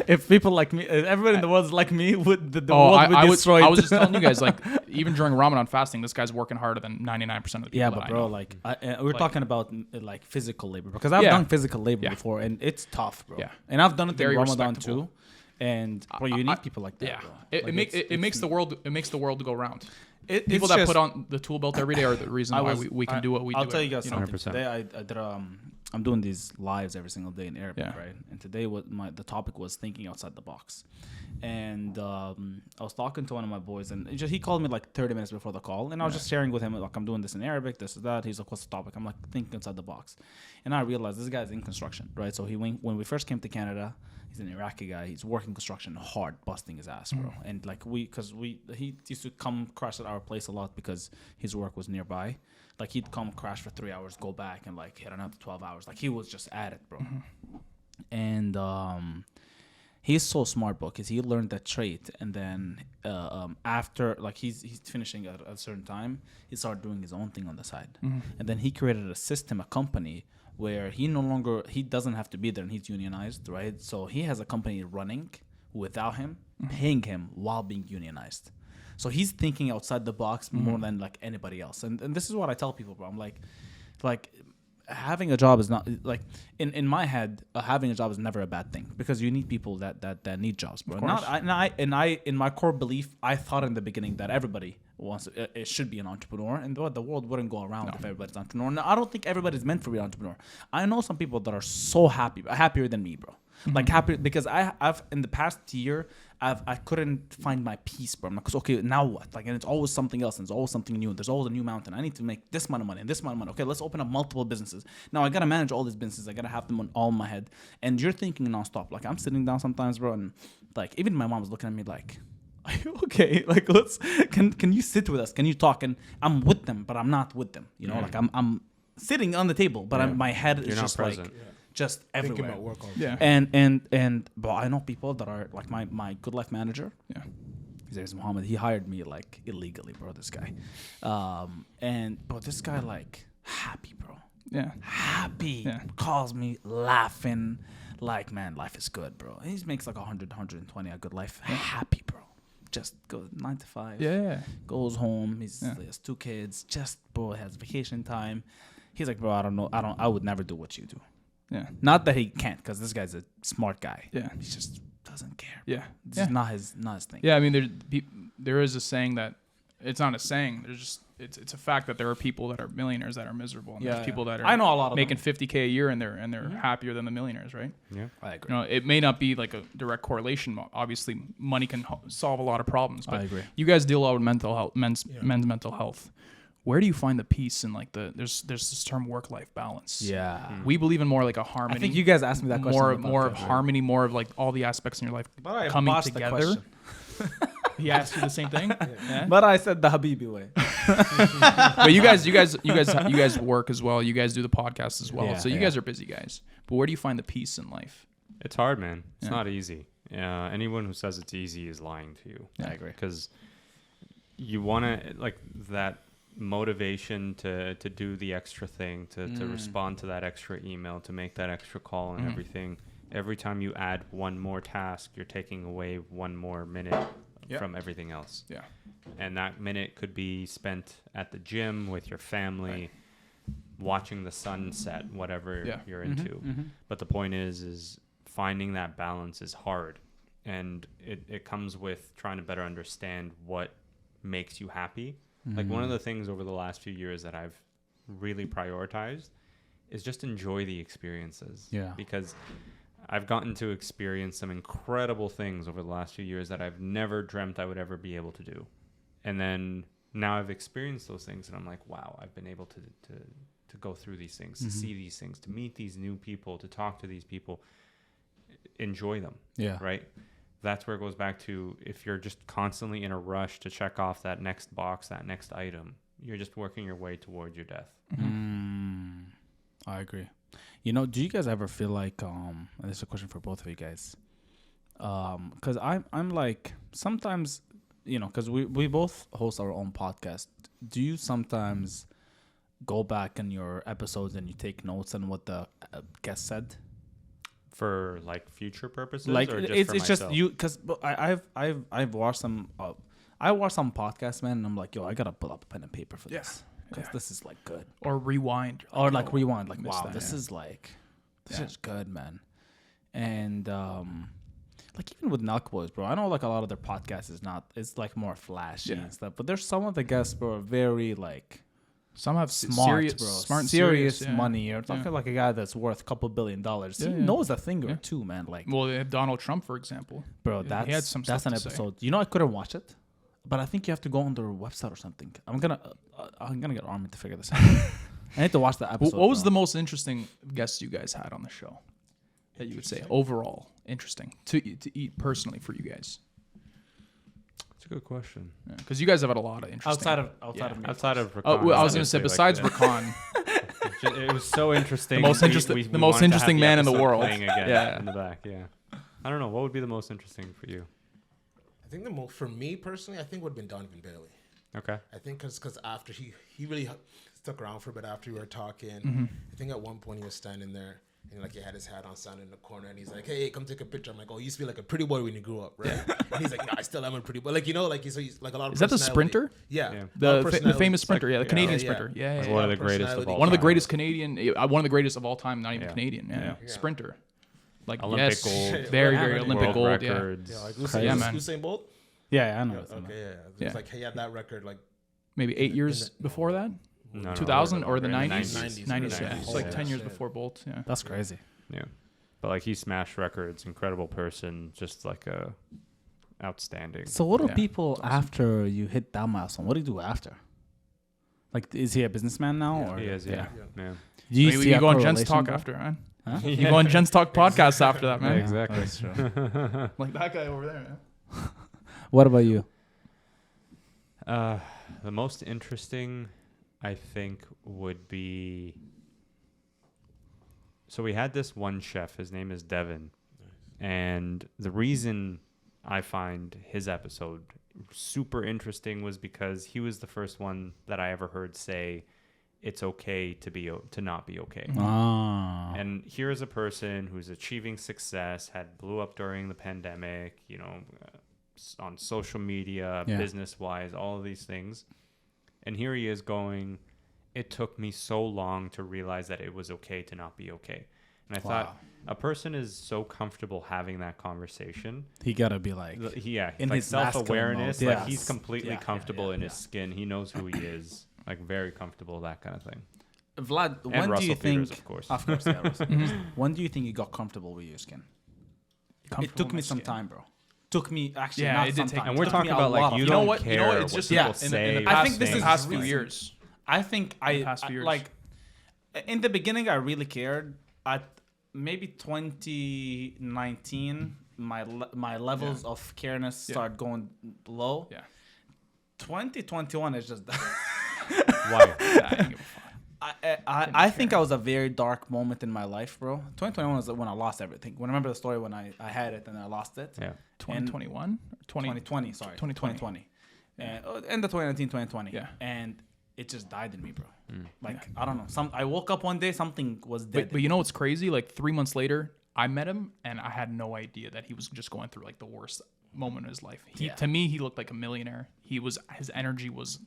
if people like me, everybody in the world is like me, the world would be destroyed. I was just telling you guys, like even during Ramadan fasting, this guy's working harder than 99% of the people. Yeah, but bro, like we're talking about like physical labor because I've done physical labor before, and it's tough, bro. Yeah, and I've done it in Ramadan too. And bro, you need people like that. Yeah, bro. It makes the world go round. People that put on the tool belt every day are the reason why we can do what we do. I'll tell you guys something. 100%. Today I did I'm doing these lives every single day in Arabic, right? And today the topic was thinking outside the box. And I was talking to one of my boys, and he called me like 30 minutes before the call, and I was just sharing with him like I'm doing this in Arabic, this is that. He's like, what's the topic? I'm like, thinking outside the box. And I realized this guy's in construction, right? So when we first came to Canada, he's an Iraqi guy. He's working construction hard, busting his ass, bro. And like he used to come crash at our place a lot because his work was nearby. Like he'd come crash for 3 hours, go back, and like hit another 12 hours. Like he was just at it, bro. And he's so smart, bro, because he learned that trait. And then after, like he's finishing at a certain time, he started doing his own thing on the side. And then he created a system, a company, where he doesn't have to be there, and he's unionized, right? So he has a company running without him, paying him while being unionized. So he's thinking outside the box more than like anybody else. And this is what I tell people, bro. I'm like having a job is not like in my head, having a job is never a bad thing because you need people that need jobs, bro. In my core belief, I thought in the beginning that everybody it should be an entrepreneur, and the world wouldn't go around if everybody's an entrepreneur. No, I don't think everybody's meant to be an entrepreneur. I know some people that are so happier than me, bro. Like happy because I've in the past year I couldn't find my peace, bro. I'm like, okay, now what? Like, and it's always something else, and it's always something new. And there's always a new mountain. I need to make this amount of money and this amount of money. Okay, let's open up multiple businesses. Now I gotta manage all these businesses. I gotta have them all in my head. And you're thinking nonstop. Like I'm sitting down sometimes, bro, and like even my mom's looking at me like, are you okay? Like can you sit with us? Can you talk? And I'm with them, but I'm not with them. You know, like I'm sitting on the table, but my head is just present. Like. Just everywhere. Thinking about work all yeah. And but I know people that are like my good life manager. Yeah. His name is Muhammad. He hired me like illegally, bro. This guy, but this guy like happy, bro. Yeah. Happy. Yeah. Calls me laughing, like man, life is good, bro. He makes like 100, 120 a good life. Happy, bro. Just goes 9 to 5. Yeah. Goes home. He has 2 kids. Just bro has vacation time. He's like, bro, I would never do what you do. Yeah. Not that he can't, because this guy's a smart guy. Yeah. He just doesn't care. Yeah. It's not his thing. Yeah, I mean, there is a saying that it's not a saying. There's just it's a fact that there are people that are millionaires that are miserable, and there's people that are I know a lot of making them. $50K a year and they're happier than the millionaires, right? Yeah. I agree. You know, it may not be like a direct correlation. Obviously, money can solve a lot of problems. But I agree. You guys deal a lot with mental health, men's mental health. Where do you find the peace in like there's this term work-life balance? Yeah. We believe in more like a harmony. I think you guys asked me that question. More of harmony, more of like all the aspects in your life But I coming botched the together. question. He asked you the same thing. Yeah? But I said the Habibi way. But you guys work as well. You guys do the podcast as well. Yeah, So you guys are busy guys. But where do you find the peace in life? It's hard, man. It's not easy. Anyone who says it's easy is lying to you. I agree. Because you want to, like, that motivation to do the extra thing, to respond to that extra email, to make that extra call and everything. Every time you add one more task, you're taking away one more minute from everything else. Yeah. And that minute could be spent at the gym with your family, watching the sunset, whatever you're into. But the point is finding that balance is hard. And it comes with trying to better understand what makes you happy. Like one of the things over the last few years that I've really prioritized is just enjoy the experiences. Yeah. Because I've gotten to experience some incredible things over the last few years that I've never dreamt I would ever be able to do. And then now I've experienced those things and I'm like, wow, I've been able to go through these things, to see these things, to meet these new people, to talk to these people, enjoy them. Yeah. Right? That's where it goes back to, if you're just constantly in a rush to check off that next box, that next item, you're just working your way towards your death. I agree. You know, do you guys ever feel like, this is a question for both of you guys, because I'm like, sometimes, you know, because we both host our own podcast. Do you sometimes go back in your episodes and you take notes on what the guest said? For like future purposes, like or just it's for just myself? you, because I've watched some I watched some podcasts, man, and I'm like, yo, I gotta pull up a pen and paper for this, because this is like good. Or rewind. Or like rewind, like, wow, this is like, this is good, man. And like even with Nelk Boys, bro, I know like a lot of their podcasts it's like more flashy and stuff, but there's some of the guests, bro, are very like, some have smart, bro. Smart and serious money. You're talking like a guy that's worth a couple $1 billion. He knows a thing or two, man. Like, well, they had Donald Trump, for example. Bro, he had some that's an episode. You know, I couldn't watch it, but I think you have to go on their website or something. I'm gonna get Armin to figure this out. I need to watch the episode. What was the most interesting guest you guys had on the show that you would say overall interesting to eat personally for you guys? That's a good question. Because you guys have had a lot of interesting. outside of me. Outside of Rakan. Oh, well, I was going to say, besides Rakan, it was so interesting. The most interesting man in the world. Playing again in the back. Yeah. I don't know. What would be the most interesting for you? I think for me personally, I think would have been Donovan Bailey. Okay. I think because after he really stuck around for a bit after we were talking. I think at one point he was standing there. And like he had his hat on, standing in the corner, and he's like, "Hey, come take a picture." I'm like, "Oh, you used to be like a pretty boy when you grew up, right?" And he's like, "No, I still am a pretty boy." Like, you know, like he's like a lot of. Is that the sprinter? Yeah. The famous sprinter, the Canadian sprinter. Yeah. One of the greatest of all time. One of the greatest Canadian, one of the greatest of all time. Not even Canadian. Yeah. Sprinter. Like Olympic gold. Very Olympic gold. Records. Yeah, like Usain Bolt. Yeah, I know. Okay, yeah. It's like he had that record like maybe 8 years before that. No, 2000 or the 90s. 90s. Yeah. It's like 10 years before Bolt. Yeah. That's crazy. Yeah. But like he smashed records, incredible person, just like outstanding. So what do people after you hit that milestone? What do you do after? Like, is he a businessman now? Yeah, or? he is, yeah. Do you see you go on Gent's Talk after, man. Huh? You go on Gent's Talk podcast after that, man. Yeah, exactly. That's true. Like that guy over there, man. What about you? The most interesting, I think, would be... So we had this one chef. His name is Devin. Nice. And the reason I find his episode super interesting was because he was the first one that I ever heard say it's okay to not be okay. Ah. And here's a person who's achieving success, blew up during the pandemic, you know, on social media, business-wise, all of these things. And here he is going, it took me so long to realize that it was okay to not be okay. And I thought, a person is so comfortable having that conversation. He gotta be like, in like his self-awareness, mode. like he's completely comfortable in his skin. He knows who he is. like very comfortable, that kind of thing. Vlad, And when do Russell you Peters, think? of course. Yeah, Russell Peters. When do you think you got comfortable with your skin? It took me some time, bro. Took me actually. Yeah, not it some did take time. And It we're took talking me a about lot like of you time. don't what? care You know what? It's what just people in say. the I past, think this in is the past few recent. years. I think the past few years. like in the beginning I really cared. At maybe 2019, my levels of careness started going low. Yeah. 2021 is just. Why? Yeah, I didn't give a fuck. I think I was a very dark moment in my life, bro. 2021 was when I lost everything. Remember the story when I had it and I lost it? Yeah. 2021? 2020, sorry. 2020. And end of 2019, 2020. Yeah. And it just died in me, bro. Like, I don't know. I woke up one day, something was dead. But you know what's crazy? Like 3 months later, I met him and I had no idea that he was just going through like the worst moment in his life. To me, he looked like a millionaire. His energy was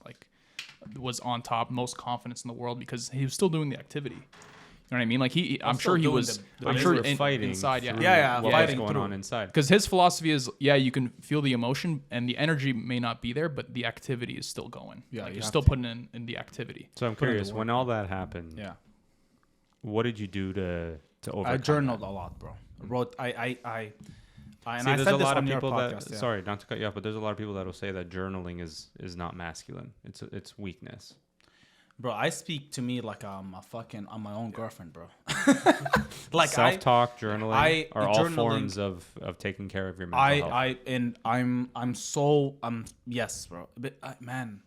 on top, most confidence in the world because he was still doing the activity. You know what I mean? Like I'm sure he was. I'm sure fighting inside. through Yeah, what fighting was going through. on inside. Because his philosophy is, you can feel the emotion and the energy may not be there, but the activity is still going. Yeah, like you you're have still to. putting in the activity. So I'm curious, when all that happened, Yeah. what did you do to overcome I journaled that? a lot, bro. Wrote, and See, I there's said a this lot on of your people that podcast. sorry, not to cut you off, but there's a lot of people that will say that journaling is not masculine. It's weakness. Bro, I speak to me like I'm my own girlfriend, bro. Like Self-talk, journaling are all journaling- forms of taking care of your mental health. Yes, bro. But man,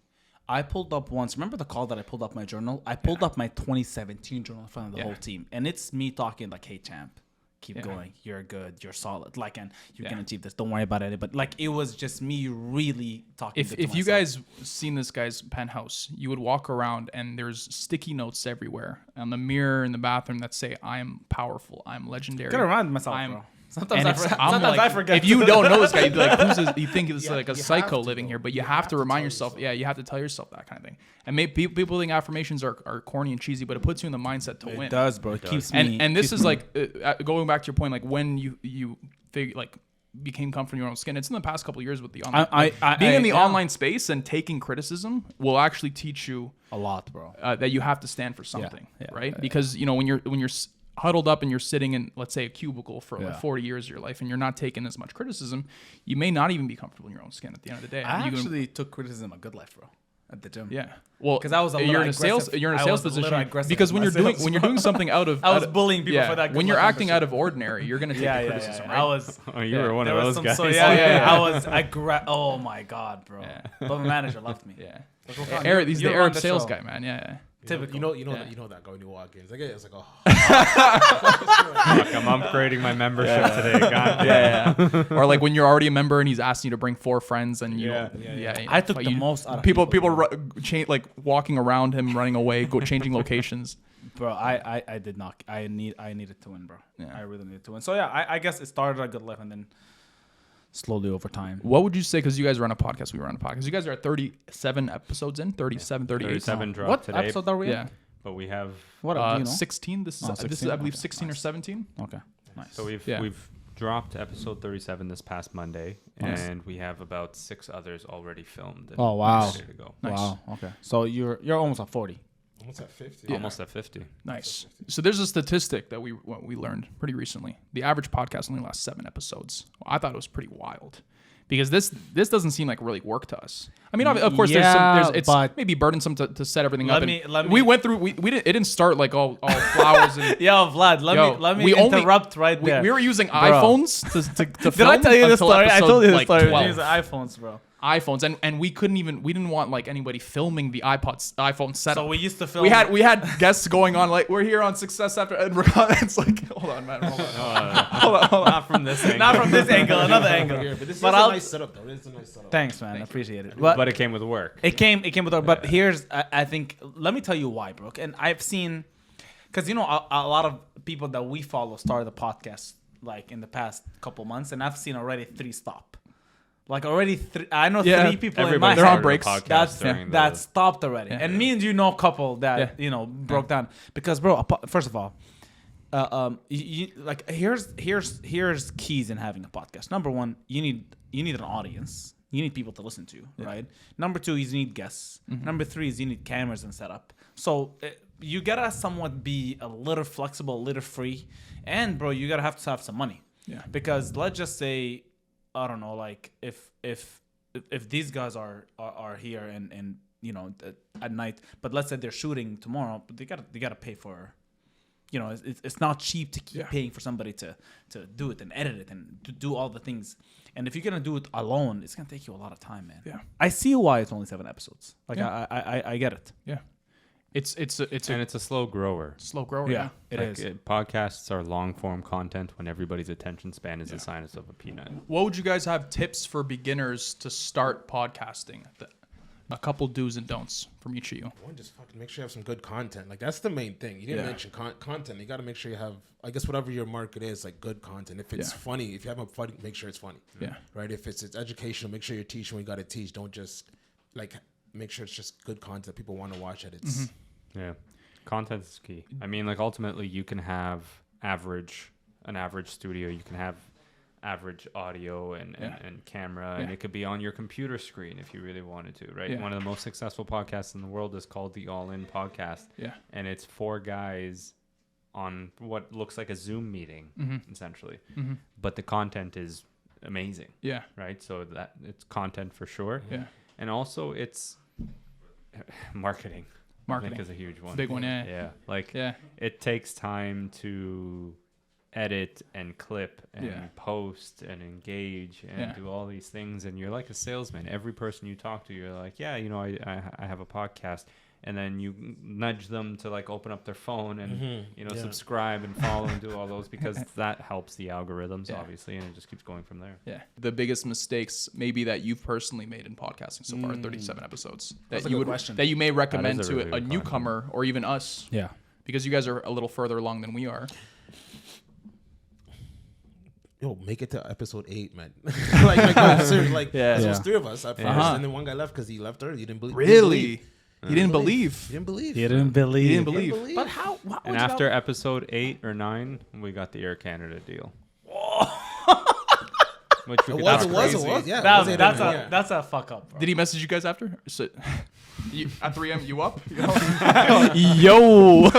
I pulled up once. Remember the call that I pulled up my journal? I pulled up my 2017 journal in front of the whole team, and it's me talking like, "Hey, champ, keep going. You're good. You're solid. Like, and you can achieve this. Don't worry about it." But like, it was just me really talking. If you guys seen this guy's penthouse, you would walk around and there's sticky notes everywhere on the mirror in the bathroom that say, "I am powerful. I'm legendary." gotta remind myself, bro. Sometimes I forget. If you don't know this guy, you'd be like, you think he's like a you psycho have to, living though. here, but you You have have to to remind tell yourself. yourself. Yeah, you have to tell yourself that kind of thing. And maybe people think affirmations are corny and cheesy, but it puts you in the mindset to win. It does, bro. It keeps me. And this keeps is me- like going back to your point, like when you became comfortable in your own skin. It's in the past couple of years with the online. Being in the online space and taking criticism will actually teach you a lot, bro. that you have to stand for something, yeah, right? Because when you're huddled up and you're sitting in, let's say, a cubicle for like Yeah. 40 years of your life, and you're not taking as much criticism, you may not even be comfortable in your own skin at the end of the day. I You can- actually took criticism a good life, bro, at the gym. yeah. Well, 'Cause I was a you're little in a sales aggressive. you're in a I sales was a little position aggressive because when with you're myself. doing something out of I was out of- bullying people for that good when you're life acting out membership. of ordinary, you're gonna take the criticism, right? I was. Oh, you Yeah. were one There of was those some. guys. So oh my god, bro. Yeah. But my manager loved me. Yeah. Fine. He's the You're on Arab the sales show. guy, man. Yeah. Typical. You know that guy when you walk in. It's like, it's like, oh. Fuck, I'm upgrading my membership today. God damn. Or like when you're already a member and he's asking you to bring 4 friends and you, Yeah. I took the most out of people. people, Like walking around him, running away, changing locations. Bro, I did not. I needed to win, bro. Yeah. I really needed to win. So yeah, I guess it started a good life and then slowly over time. What would you say? Because you guys run a podcast, we run a podcast. You guys are at 37 episodes in, 37, 38. 37 dropped What today, episode are we Yeah. in? but we have. What do you know? 16. This is 16? I believe Okay, 16 or nice. 17. Okay, nice. So we've Yeah. we've dropped episode 37 this past Monday, Nice. and we have about 6 others already filmed. And Oh, wow. ready to go. Nice. Wow. Okay. So you're almost at 40. Almost at 50. Almost at 50. Nice. So there's a statistic that we learned pretty recently. The average podcast only lasts 7 episodes. I thought it was pretty wild. Because this doesn't seem like really work to us. I mean, of course, it's but maybe burdensome to set everything up. let We me- went through. We didn't. It didn't start like all flowers and. Yo, Vlad, let me interrupt right there. We were using iPhones to Did film I tell you the until story? I episode, told you the like, story. 12. These are iPhones, bro. iPhones and we didn't want like anybody filming the iPhone setup. So we used to film. we had guests going on like we're here on Success After and it's like hold on man hold on. Not from this angle. Not from this angle, another angle. Here, but this But is I'll- a nice setup, though. It's a nice setup. Thanks, man. I appreciate it. But it came with work. It came with our, but here's I think let me tell you why, bro. And I've seen, because a lot of people that we follow started the podcast like in the past couple months, and I've seen already 3 stop. Like already 3, I know 3 people in my Everybody They're on head breaks. podcast during that stopped already. Yeah. And me and you know a couple that broke down because, bro. First of all, like here's keys in having a podcast. Number one, you need an audience. you need people to listen to, right? Number 2 is you need guests. Number 3 is you need cameras and setup. So you gotta somewhat be a little flexible, a little free, and bro, you gotta have to have some money. Yeah. Because let's just say, I don't know, like if these guys are here and you know at night, but let's say they're shooting tomorrow, but they gotta pay for. You know, it's not cheap to keep paying for somebody to do it and edit it and to do all the things. And if you're gonna do it alone, it's gonna take you a lot of time, man. Yeah. I see why it's only 7 episodes. Like I get it. Yeah. It's a slow grower. slow grower. Yeah, Yeah. it is. Podcasts are long form content when everybody's attention span is the size of a peanut. What would you guys have tips for beginners to start podcasting? A couple do's and don'ts from each of you. One, just fucking make sure you have some good content. Like that's the main thing. You didn't mention content. You got to make sure you have, I guess, whatever your market is, like good content. If it's funny, if you have a funny, make sure it's funny. Yeah. Right. If it's educational, make sure you're teaching what you got to teach. Don't just like make sure it's just good content. People want to watch it. It's Yeah, content is key. I mean, like ultimately, you can have an average studio. You can have average audio and camera, and it could be on your computer screen if you really wanted to, right? One of the most successful podcasts in the world is called the All In Podcast. Yeah. And it's 4 guys on what looks like a Zoom meeting, essentially. But the content is amazing. Yeah. Right? So that it's content for sure. Yeah. And also it's marketing. I think is a huge one. Big one, yeah. Yeah. Like it takes time to edit and clip and post and engage and do all these things, and you're like a salesman. Every person you talk to, you're like, yeah, you know, I have a podcast, and then you nudge them to like open up their phone and you know subscribe and follow and do all those, because that helps the algorithms obviously, and it just keeps going from there. Yeah. The biggest mistakes maybe that you've personally made in podcasting so far, 37 episodes, that you may recommend to a newcomer or even us. Yeah. Because you guys are a little further along than we are. Yo, make it to episode 8, man. No, seriously, there was 3 of us at first, and then one guy left because he left early. He didn't believe. Really? He didn't believe. He didn't believe. He didn't believe. He didn't believe. But how? And after episode 8 or 9, we got the Air Canada deal. Which it was. Yeah. That's a fuck up, bro. Did he message you guys after? So, at 3 a.m. you up? Yo.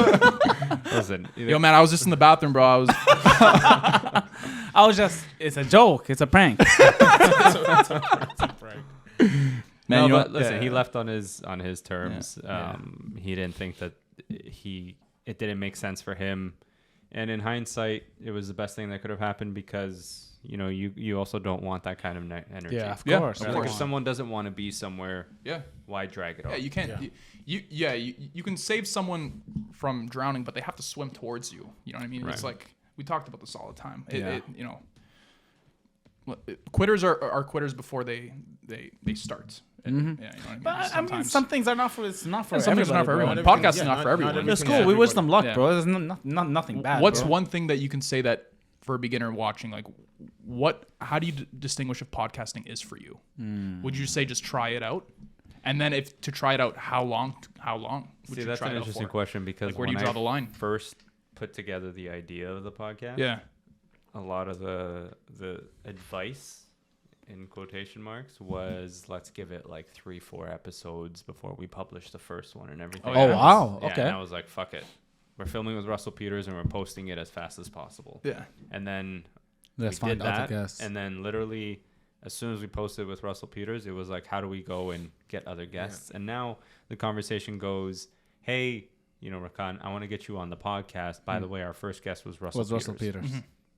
Listen. Yo, man, I was just in the bathroom, bro. It's a joke. It's a prank. It's a prank. Man, but listen, he left on his terms. He didn't think that it didn't make sense for him. And in hindsight, it was the best thing that could have happened, because you know you also don't want that kind of energy. Yeah, of course. Right? Like if someone doesn't want to be somewhere, why drag it off? Yeah, you can't. You can save someone from drowning, but they have to swim towards you. You know what I mean? Right. It's like we talked about this all the time. Quitters are quitters before they start. And, you know what I mean? But I mean, some things are not for. It's not for. Some things are not for everyone. Podcasting is not for everyone. It's cool. We wish them luck, bro. There's nothing bad. What's one thing that you can say that for a beginner watching, like, how do you distinguish if podcasting is for you? Would you say just try it out? And then if to try it out, how long would you that's try an it interesting question, because like, where do you draw the line? First put together the idea of the podcast, a lot of the advice in quotation marks was, let's give it like 3-4 episodes before we publish the first one and everything. Oh wow. Yeah, okay. And I was like, fuck it. We're filming with Russell Peters and we're posting it as fast as possible. Yeah. And then we did that. And then literally as soon as we posted with Russell Peters, it was like, how do we go and get other guests? And now the conversation goes, hey, you know, Rakan, I want to get you on the podcast. By the way, our first guest was Russell Peters.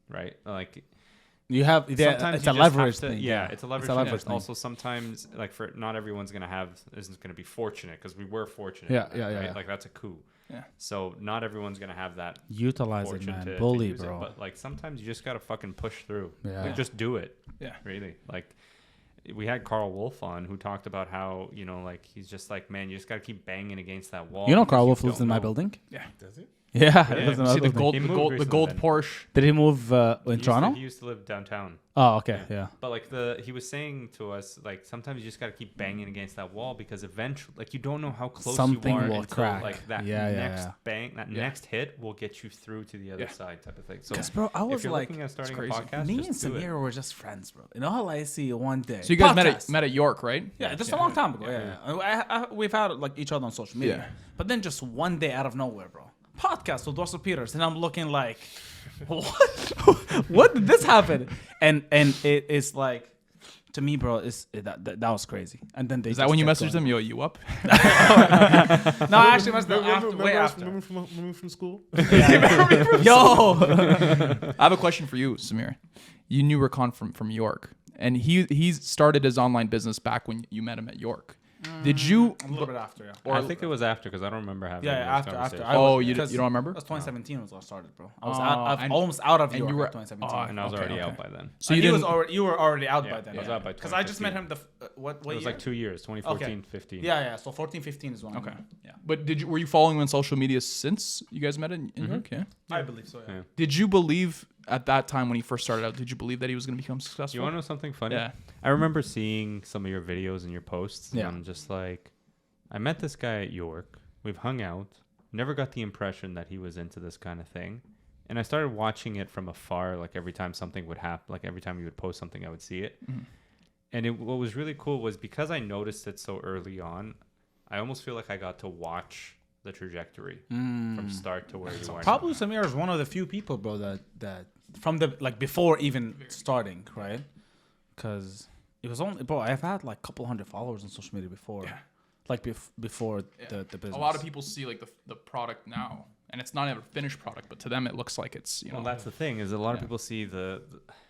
Right? Like, you have it's a leverage thing. Yeah, it's a leverage thing. Also, sometimes, like, for not everyone's isn't going to be fortunate, because we were fortunate. Right? Like, that's a coup. Yeah. So not everyone's gonna have that. Utilize it, man. Bully, bro. But like sometimes you just gotta fucking push through. Yeah. Like, just do it. Yeah. Really. Like, we had Carl Wolf on, who talked about how, you know, like, he's just like, man, you just gotta keep banging against that wall. You know, Carl Wolf lives in my building. Yeah. Does he? Yeah. Yeah. He lives in See the Melbourne. gold, He the moved gold, the recently gold then. Porsche. Did he move in Toronto? He used to live downtown. Oh, okay. Yeah. But like he was saying to us, like sometimes you just got to keep banging against that wall because eventually, like you don't know how close Something you are will until crack. like that Yeah, next yeah. bang, that Yeah. next hit will get you through to the other Yeah. side, type of thing. So Because, bro, I if was you're like, looking at starting a crazy. podcast, me and just do it. Samir were just friends, bro. In all I see one day. So you guys Podcast. met at York, right? Yeah, just a long time ago. Yeah. We've had like each other on social media. Yeah. But then just one day out of nowhere, bro. Podcast with Russell Peters. And I'm looking like, what? What did this happen? And it is like, to me, bro, that was crazy. And then they Is that just when you kept messaged going. them? Yo, you up? No, I actually messaged them way after. Remember from school? Yo. I have a question for you, Samir. You knew Rakan from York, and he started his online business back when you met him at York. Did you? A little bit after, yeah. I think it was after because I don't remember having. Yeah, those after. conversations. I Oh, was- you because don't remember? That was 2017 was when I started, bro. I was and- almost out of and York you were- in 2017. oh, And I was okay, already okay. out by then. So And you he didn't. you were already out Yeah, by then. I was out by Because I just met 2015. him what It was year? like 2 years, 2014, 15. Yeah. So 14, 15 is when I Okay. met him. Yeah. But were you following him on social media since you guys met in York? Yeah. I believe so, yeah. Did you believe at that time when he first started out? Did you believe that he was going to become successful? You want to know something funny? Yeah. I remember seeing some of your videos and your posts, Yeah. and I'm just like, I met this guy at York. We've hung out. Never got the impression that he was into this kind of thing. And I started watching it from afar, like every time something would happen, like every time you would post something, I would see it. Mm-hmm. And what was really cool was because I noticed it so early on, I almost feel like I got to watch the trajectory from start to where you are. Probably Samir is one of the few people, bro, that from the like before even starting, right? Because it was only, bro, I've had like a couple hundred followers on social media before. Yeah. Like before the business. A lot of people see like the product now, and it's not a finished product, but to them it looks like it's Well, that's the thing is a lot of Yeah. people see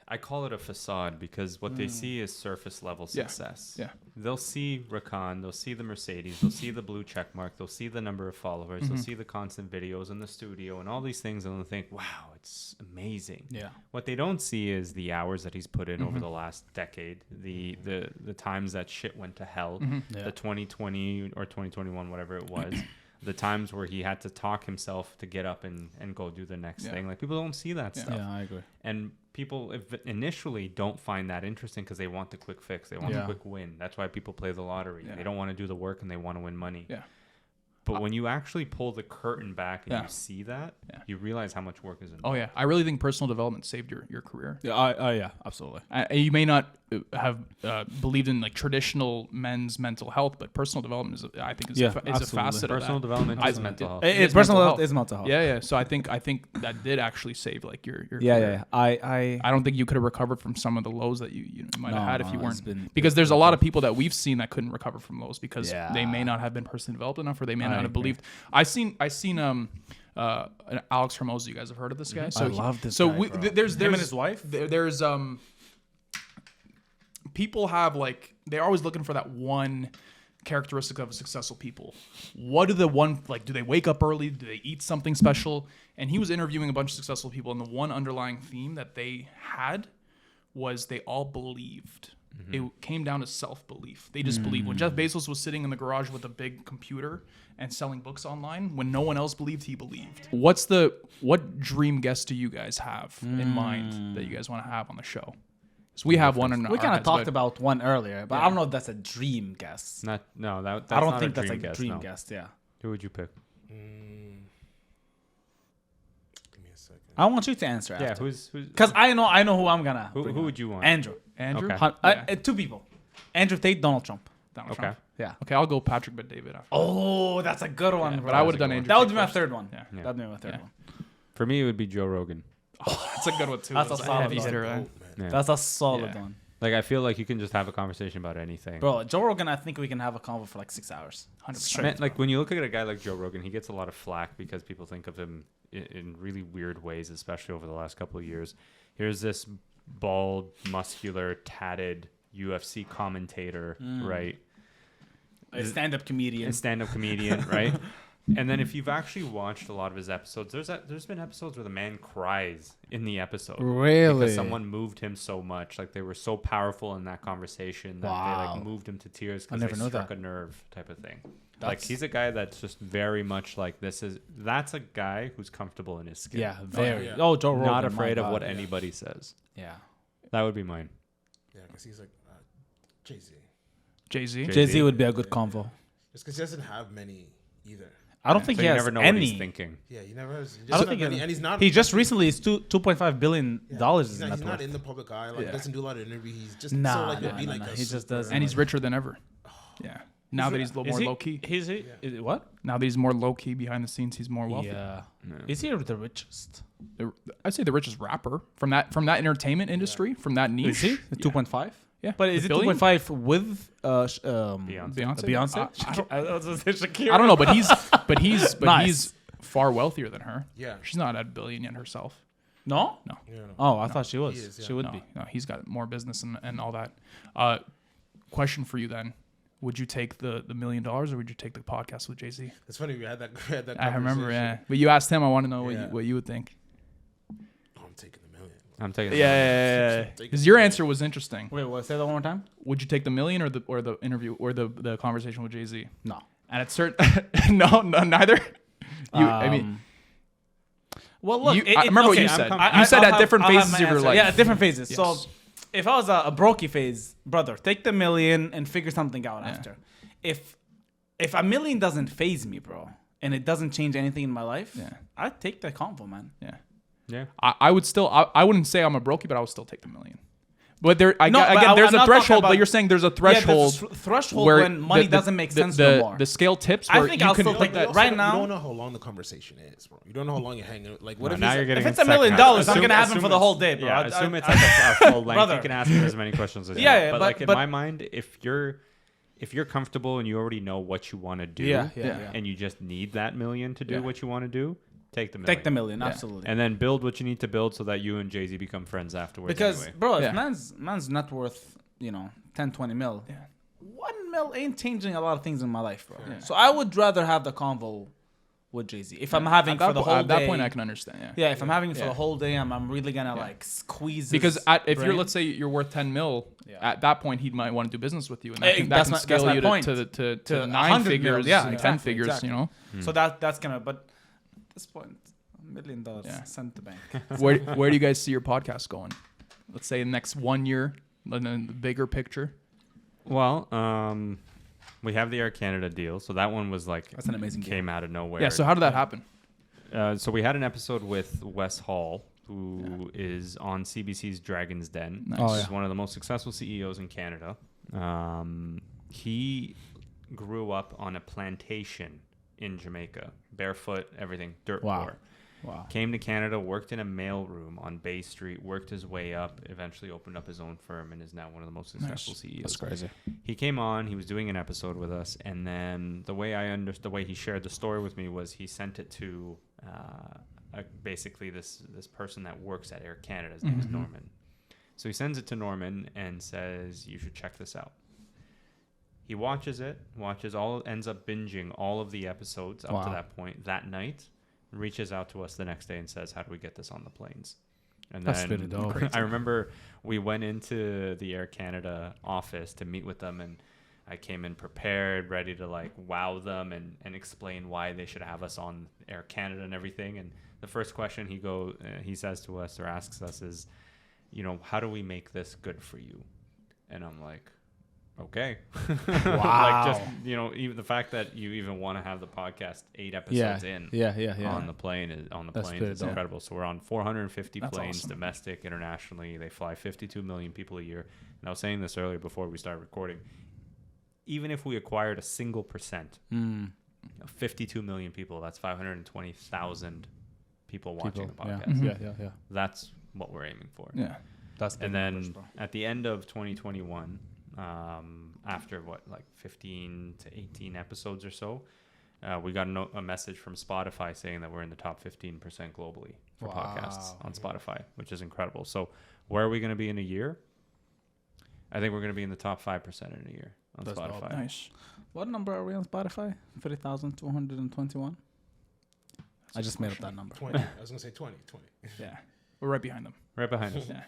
I call it a facade because what they see is surface level Yeah. success. Yeah. They'll see Rakan, they'll see the Mercedes, they'll see the blue check mark, they'll see the number of followers, they'll see the constant videos in the studio and all these things, and they'll think, wow, it's amazing. Yeah. What they don't see is the hours that he's put in over the last decade, the times that shit went to hell, Yeah. the 2020 or 2021, whatever it was. The times where he had to talk himself to get up and go do the next Yeah. thing. Like people don't see that stuff. Yeah, I agree. And people initially don't find that interesting because they want the quick fix. They want the Yeah. quick win. That's why people play the lottery. Yeah. They don't want to do the work and they want to win money. Yeah. But when you actually pull the curtain back and Yeah. you see that, Yeah. you realize how much work is involved. Oh yeah, I really think personal development saved your career. Yeah, yeah, absolutely. You may not have believed in like traditional men's mental health, but personal development is a absolutely. facet Personal of that. development I- is mental health. It's is personal mental health is mental health. Yeah. So I think that did actually save like your Yeah, career. yeah. I I don't think you could have recovered from some of the lows that you might have No, had if no, you it's weren't. been- Because it's there's a been lot tough. of people that we've seen that couldn't recover from lows because they may Yeah. not have been personally developed enough, or they may I not have agree. believed. I seen Alex Hermoso. You guys have heard of this guy? I love this So guy, we, bro. there's Him and his wife? There's people have like they're always looking for that one characteristic of successful people. What are the one like? Do they wake up early? Do they eat something special? And he was interviewing a bunch of successful people, and the one underlying theme that they had was they all believed. It came down to self-belief. They just believed. When Jeff Bezos was sitting in the garage with a big computer and selling books online, when no one else believed, he believed. What dream guest do you guys have in mind that you guys want to have on the show? So we have one in we our kind of heads, talked but- about one earlier, but I don't know if that's a dream guest. That's I don't not think a that's dream a guest, dream no. guest. Yeah. Who would you pick? Give me a second. I want you to answer. Yeah, after. who's Because I know who I'm gonna. who bring would on. you want? Andrew. Andrew. Okay. Yeah. Two people. Andrew Tate, Donald Trump. Donald Okay. Trump. Yeah. Okay, I'll go Patrick Bet David after. Oh, that's a good one. Yeah, bro. but I would have done good one. Andrew. That would Tate be my first. third one. Yeah. Yeah. That'd be my third Yeah. one. For me, it would be Joe Rogan. That's a good one too. That's a That's solid heavy one. hitter, right? Man. Yeah. That's a solid Yeah. one. Like I feel like you can just have a conversation about anything. Bro, Joe Rogan, I think we can have a convo for like 6 hours. 100%. Man, like when you look at a guy like Joe Rogan, he gets a lot of flack because people think of him in really weird ways, especially over the last couple of years. Here's this bald, muscular, tatted UFC commentator, right? A stand-up comedian. A stand-up comedian, right? And then if you've actually watched a lot of his episodes, there's been episodes where the man cries in the episode. Really? Because someone moved him so much. Like they were so powerful in that conversation that they like moved him to tears because they struck a nerve type of thing. Like he's a guy that's just very much like that's a guy who's comfortable in his skin. Yeah, very. yeah. Oh, Joe Rogan. Not afraid my of God. what anybody says. Yeah. That would be mine. Yeah, because he's like Jay-Z. Jay-Z. Jay-Z would be a good convo. Just because he doesn't have many either. I don't think So he you has never know what any. he's thinking. Yeah, he never has. I don't think any, and he's not. He just recently is $2.5 billion. He's Is not, net he's not worth. in the public eye. Like doesn't do a lot of interviews. He's just Nah, so like nah, would be nah, like nah. a He just super- doesn't. And he's richer than ever. Yeah. Now that he's a little more low key. Is it what? Now that he's more low key behind the scenes, he's more wealthy. Yeah. No. Is he the richest? I'd say the richest rapper from that entertainment industry, from that niche. Is he? Yeah. 2.5? Yeah. But is A it billion? 2.5 with Beyonce. Beyonce? I don't know, but he's Nice. he's far wealthier than her. Yeah. She's not at $1 billion yet herself. No? No. Yeah, no. Oh, I thought she was. He is, yeah. She would No, be. no, he's got more business and all that. Question for you then. Would you take the $1 million or would you take the podcast with Jay-Z? It's funny we had that. I remember, yeah. But you asked him, I want to know what you would think. Oh, I'm taking the million. I'm taking Yeah. Because your answer was interesting. Wait, what? Say that one more time? Would you take the $1 million or the interview or the conversation with Jay-Z? No. And it's certain. No, neither. I mean, well, look. I remember what you said. You said at different phases of your life. Yeah, at different phases. Yes. So, if I was a brokey phase, brother, take the $1 million and figure something out after. If $1 million doesn't phase me, bro, and it doesn't change anything in my life, I'd take the convo, man. Yeah. Yeah. I would still. I wouldn't say I'm a brokey, but I would still take the $1 million. But there, No, but again, there's I'm a not threshold. talking But about- you're saying there's a Yeah, threshold. there's a threshold where when money the- doesn't make sense the, no more. The scale tips. I Where think you I'll can still take that. Right now, you don't know how long the conversation is, bro. You don't know how long you're hanging. Like, what if now he's you're like, getting if it's in $1 million, second. I'm gonna have him Assume for the it's- whole day, bro. Yeah, assume it's like a full length. Brother. You can ask him as many questions as you Yeah, want. yeah, But but- like in but- my mind, if you're comfortable and you already know what you want to do, Yeah. and you just need that $1 million to do what you want to do, take the $1 million. Take the $1 million, absolutely. And then build what you need to build so that you and Jay-Z become friends afterwards. Because, anyway. bro, if Yeah. man's net worth, 10, 20 mil, 1 mil ain't changing a lot of things in my life, bro. Yeah. So I would rather have the convo with Jay-Z. If I'm having for the whole at day. that point, I can understand. Yeah. Yeah, if I'm having it for Yeah. the whole day, I'm really gonna like squeeze. Because his if you're, brain. let's say you're worth 10 mil, Yeah. at that point he might want to do business with you, and that Hey, can, that's that can my- scale that's my you point. to 9 100 figures, mil, yeah, and 10 exactly, figures. exactly. You know, So that's gonna. But at this point, $1 million Yeah. sent to bank. where do you guys see your podcast going? Let's say the next 1 year, and then the bigger picture. Well, we have the Air Canada deal, so that one was like That's an amazing came out of nowhere. Yeah. So how did that happen? So we had an episode with Wes Hall, who is on CBC's Dragon's Den. Nice. Oh, He's yeah. one of the most successful CEOs in Canada. He grew up on a plantation in Jamaica, barefoot, everything, dirt Wow. poor. Wow. Came to Canada, worked in a mailroom on Bay Street, worked his way up, eventually opened up his own firm, and is now one of the most successful CEOs. That's crazy. He came on, he was doing an episode with us, and then the way the way he shared the story with me was he sent it to basically this person that works at Air Canada. His name is Norman. So he sends it to Norman and says, "You should check this out." He watches it, ends up binging all of the episodes up to that point that night, reaches out to us the next day and says, "How do we get this on the planes?" And That's then really dope. I remember we went into the Air Canada office to meet with them, and I came in prepared, ready to like wow them and explain why they should have us on Air Canada and everything. And the first question he says to us or asks us is, how do we make this good for you? And I'm like, okay. Wow. Like just, even the fact that you even want to have the podcast 8 episodes in on the plane is pretty dope. incredible. So we're on 450 That's planes, awesome. domestic, internationally. They fly 52 million people a year. And I was saying this earlier before we started recording. Even if we acquired a single percent of 52 million people, that's 520,000 people watching the podcast. Yeah. That's what we're aiming for. Yeah. That's big And then numbers, bro. at the end of 2021, after 15 to 18 episodes or so, we got a message from Spotify saying that we're in the top 15% globally for podcasts on Spotify, which is incredible. So where are we going to be in a year? I think we're going to be in the top 5% in a year on That's dope. Spotify. Nice. What number are we on Spotify? 30,221. I just made up that number. 20. I was gonna say 20. Yeah. We're right behind them. Right behind us. Yeah.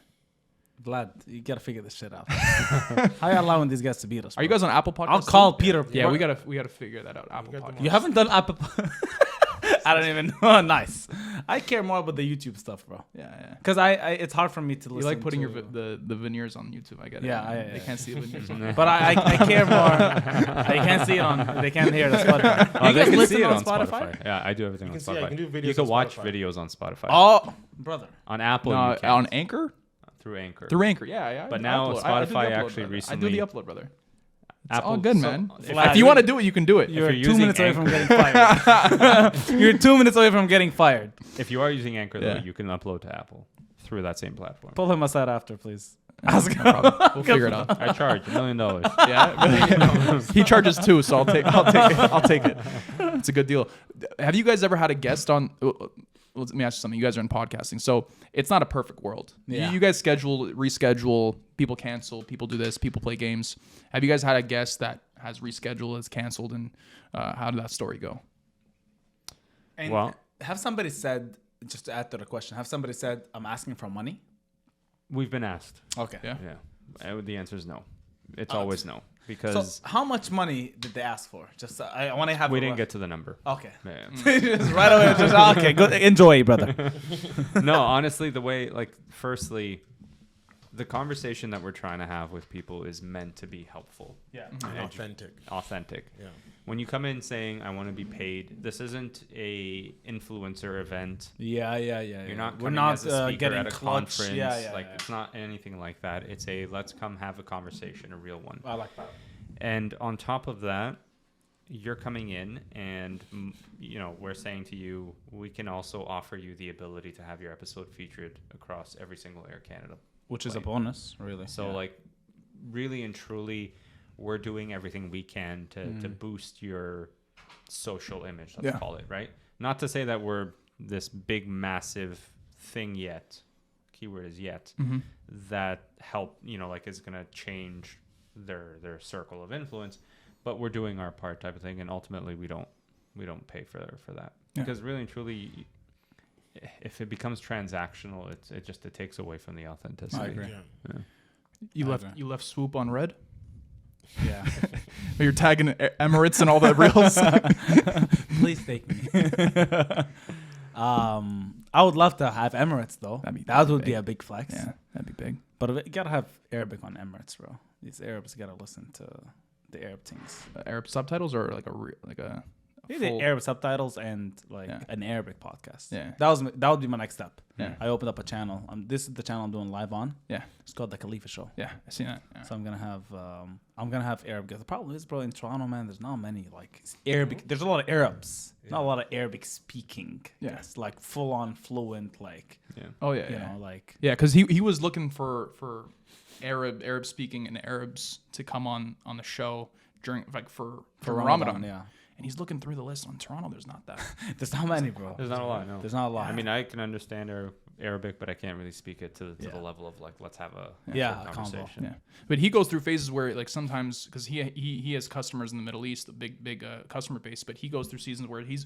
Vlad, you gotta figure this shit out. How are you allowing these guys to beat us? Are you bro? guys on Apple Podcasts? I'll call Peter. Yeah, we gotta figure that out. Apple got them Podcasts. You haven't done Apple. I don't even know. Nice. I care more about the YouTube stuff, bro. Yeah. Because I it's hard for me to You listen. like putting to, your the veneers on YouTube. I get it. Yeah, They can't see the veneers. But I care more. They can't see it on. They can't hear the Spotify. Oh, You they guys can listen see it on on Spotify? Spotify. Yeah, I do everything You on can see- yeah, Spotify. you can do videos You can on watch Spotify. videos on Spotify. Oh, brother. On Apple, No, you can on Anchor through Anchor. through Anchor. Yeah. But I do now upload. I do the Spotify upload, actually brother. recently- I do the upload, brother. It's Apple- all good, so man. Vlad, If you want to do it, you can do it. You're you're 2 using minutes away from Anchor- getting fired. You're 2 minutes away from getting fired. If you are using Anchor, though, Yeah. you can upload to Apple through that same platform. Pull him aside after, please. Ask no problem. We'll figure it out. I charge $1 million. Yeah, he charges too, so I'll take it. It's a good deal. Have you guys ever had a guest on? Let me ask you something. You guys are in podcasting, so it's not a perfect world. Yeah. You guys schedule, reschedule. People cancel. People do this. People play games. Have you guys had a guest that has rescheduled, has canceled, and how did that story go? And Well- have somebody said, just to add to the question, have somebody said, I'm asking for money? We've been asked. Okay. Yeah. Yeah. The answer is no. It's Oh, always no. Because So how much money did they ask for? Just I want to have. we a didn't rough- get to the number. Okay. Yeah. Just right away. Just okay. Good. Enjoy, brother. No, honestly, the way, like, firstly, the conversation that we're trying to have with people is meant to be helpful, Yeah. Authentic. Yeah. When you come in saying, I want to be paid, this isn't a influencer event. Yeah. You're not We're coming not as a speaker getting at a clutch. conference. Yeah. It's not anything like that. It's a let's come have a conversation, a real one. I like that. And on top of that, you're coming in and, we're saying to you, we can also offer you the ability to have your episode featured across every single Air Canada. Which is a plane. bonus, really. So, like, really and truly, we're doing everything we can to boost your social image, let's call it, right? Not to say that we're this big, massive thing yet, keyword is yet, that is going to change their circle of influence, but we're doing our part type of thing, and ultimately we don't pay for that. Because really and truly, if it becomes transactional, it takes away from the authenticity. I agree. Yeah. You left Swoop on red. Yeah. You're tagging Emirates and all the reels. Please take me. I would love to have Emirates though. That would be a big flex. Yeah, that'd be big. But you gotta have Arabic on Emirates, bro. These Arabs gotta listen to the Arab things. Arab subtitles or like a Maybe full- Arab subtitles and Yeah. an Arabic podcast. Yeah. That would be my next step. Yeah. I opened up a channel. This is the channel I'm doing live on. Yeah. It's called the Khalifa Show. Yeah, I seen that. Yeah. So I'm gonna have Arab guests. The problem is, bro, in Toronto, man, there's not many like Arabic. There's a lot of Arabs, not a lot of Arabic speaking. Yeah. It's like full on fluent, like Oh yeah, you yeah. know, like Yeah, because he was looking for Arab speaking and Arabs to come on the show during for Ramadan. Yeah. And he's looking through the list on Toronto. There's not that. There's not many, bro. There's not a lot, no. There's not a lot. I mean, I can understand Arabic, but I can't really speak it to the level of, like, let's have a a conversation. combo. Yeah, but he goes through phases where, like, sometimes because he has customers in the Middle East, a big customer base, but he goes through seasons where he's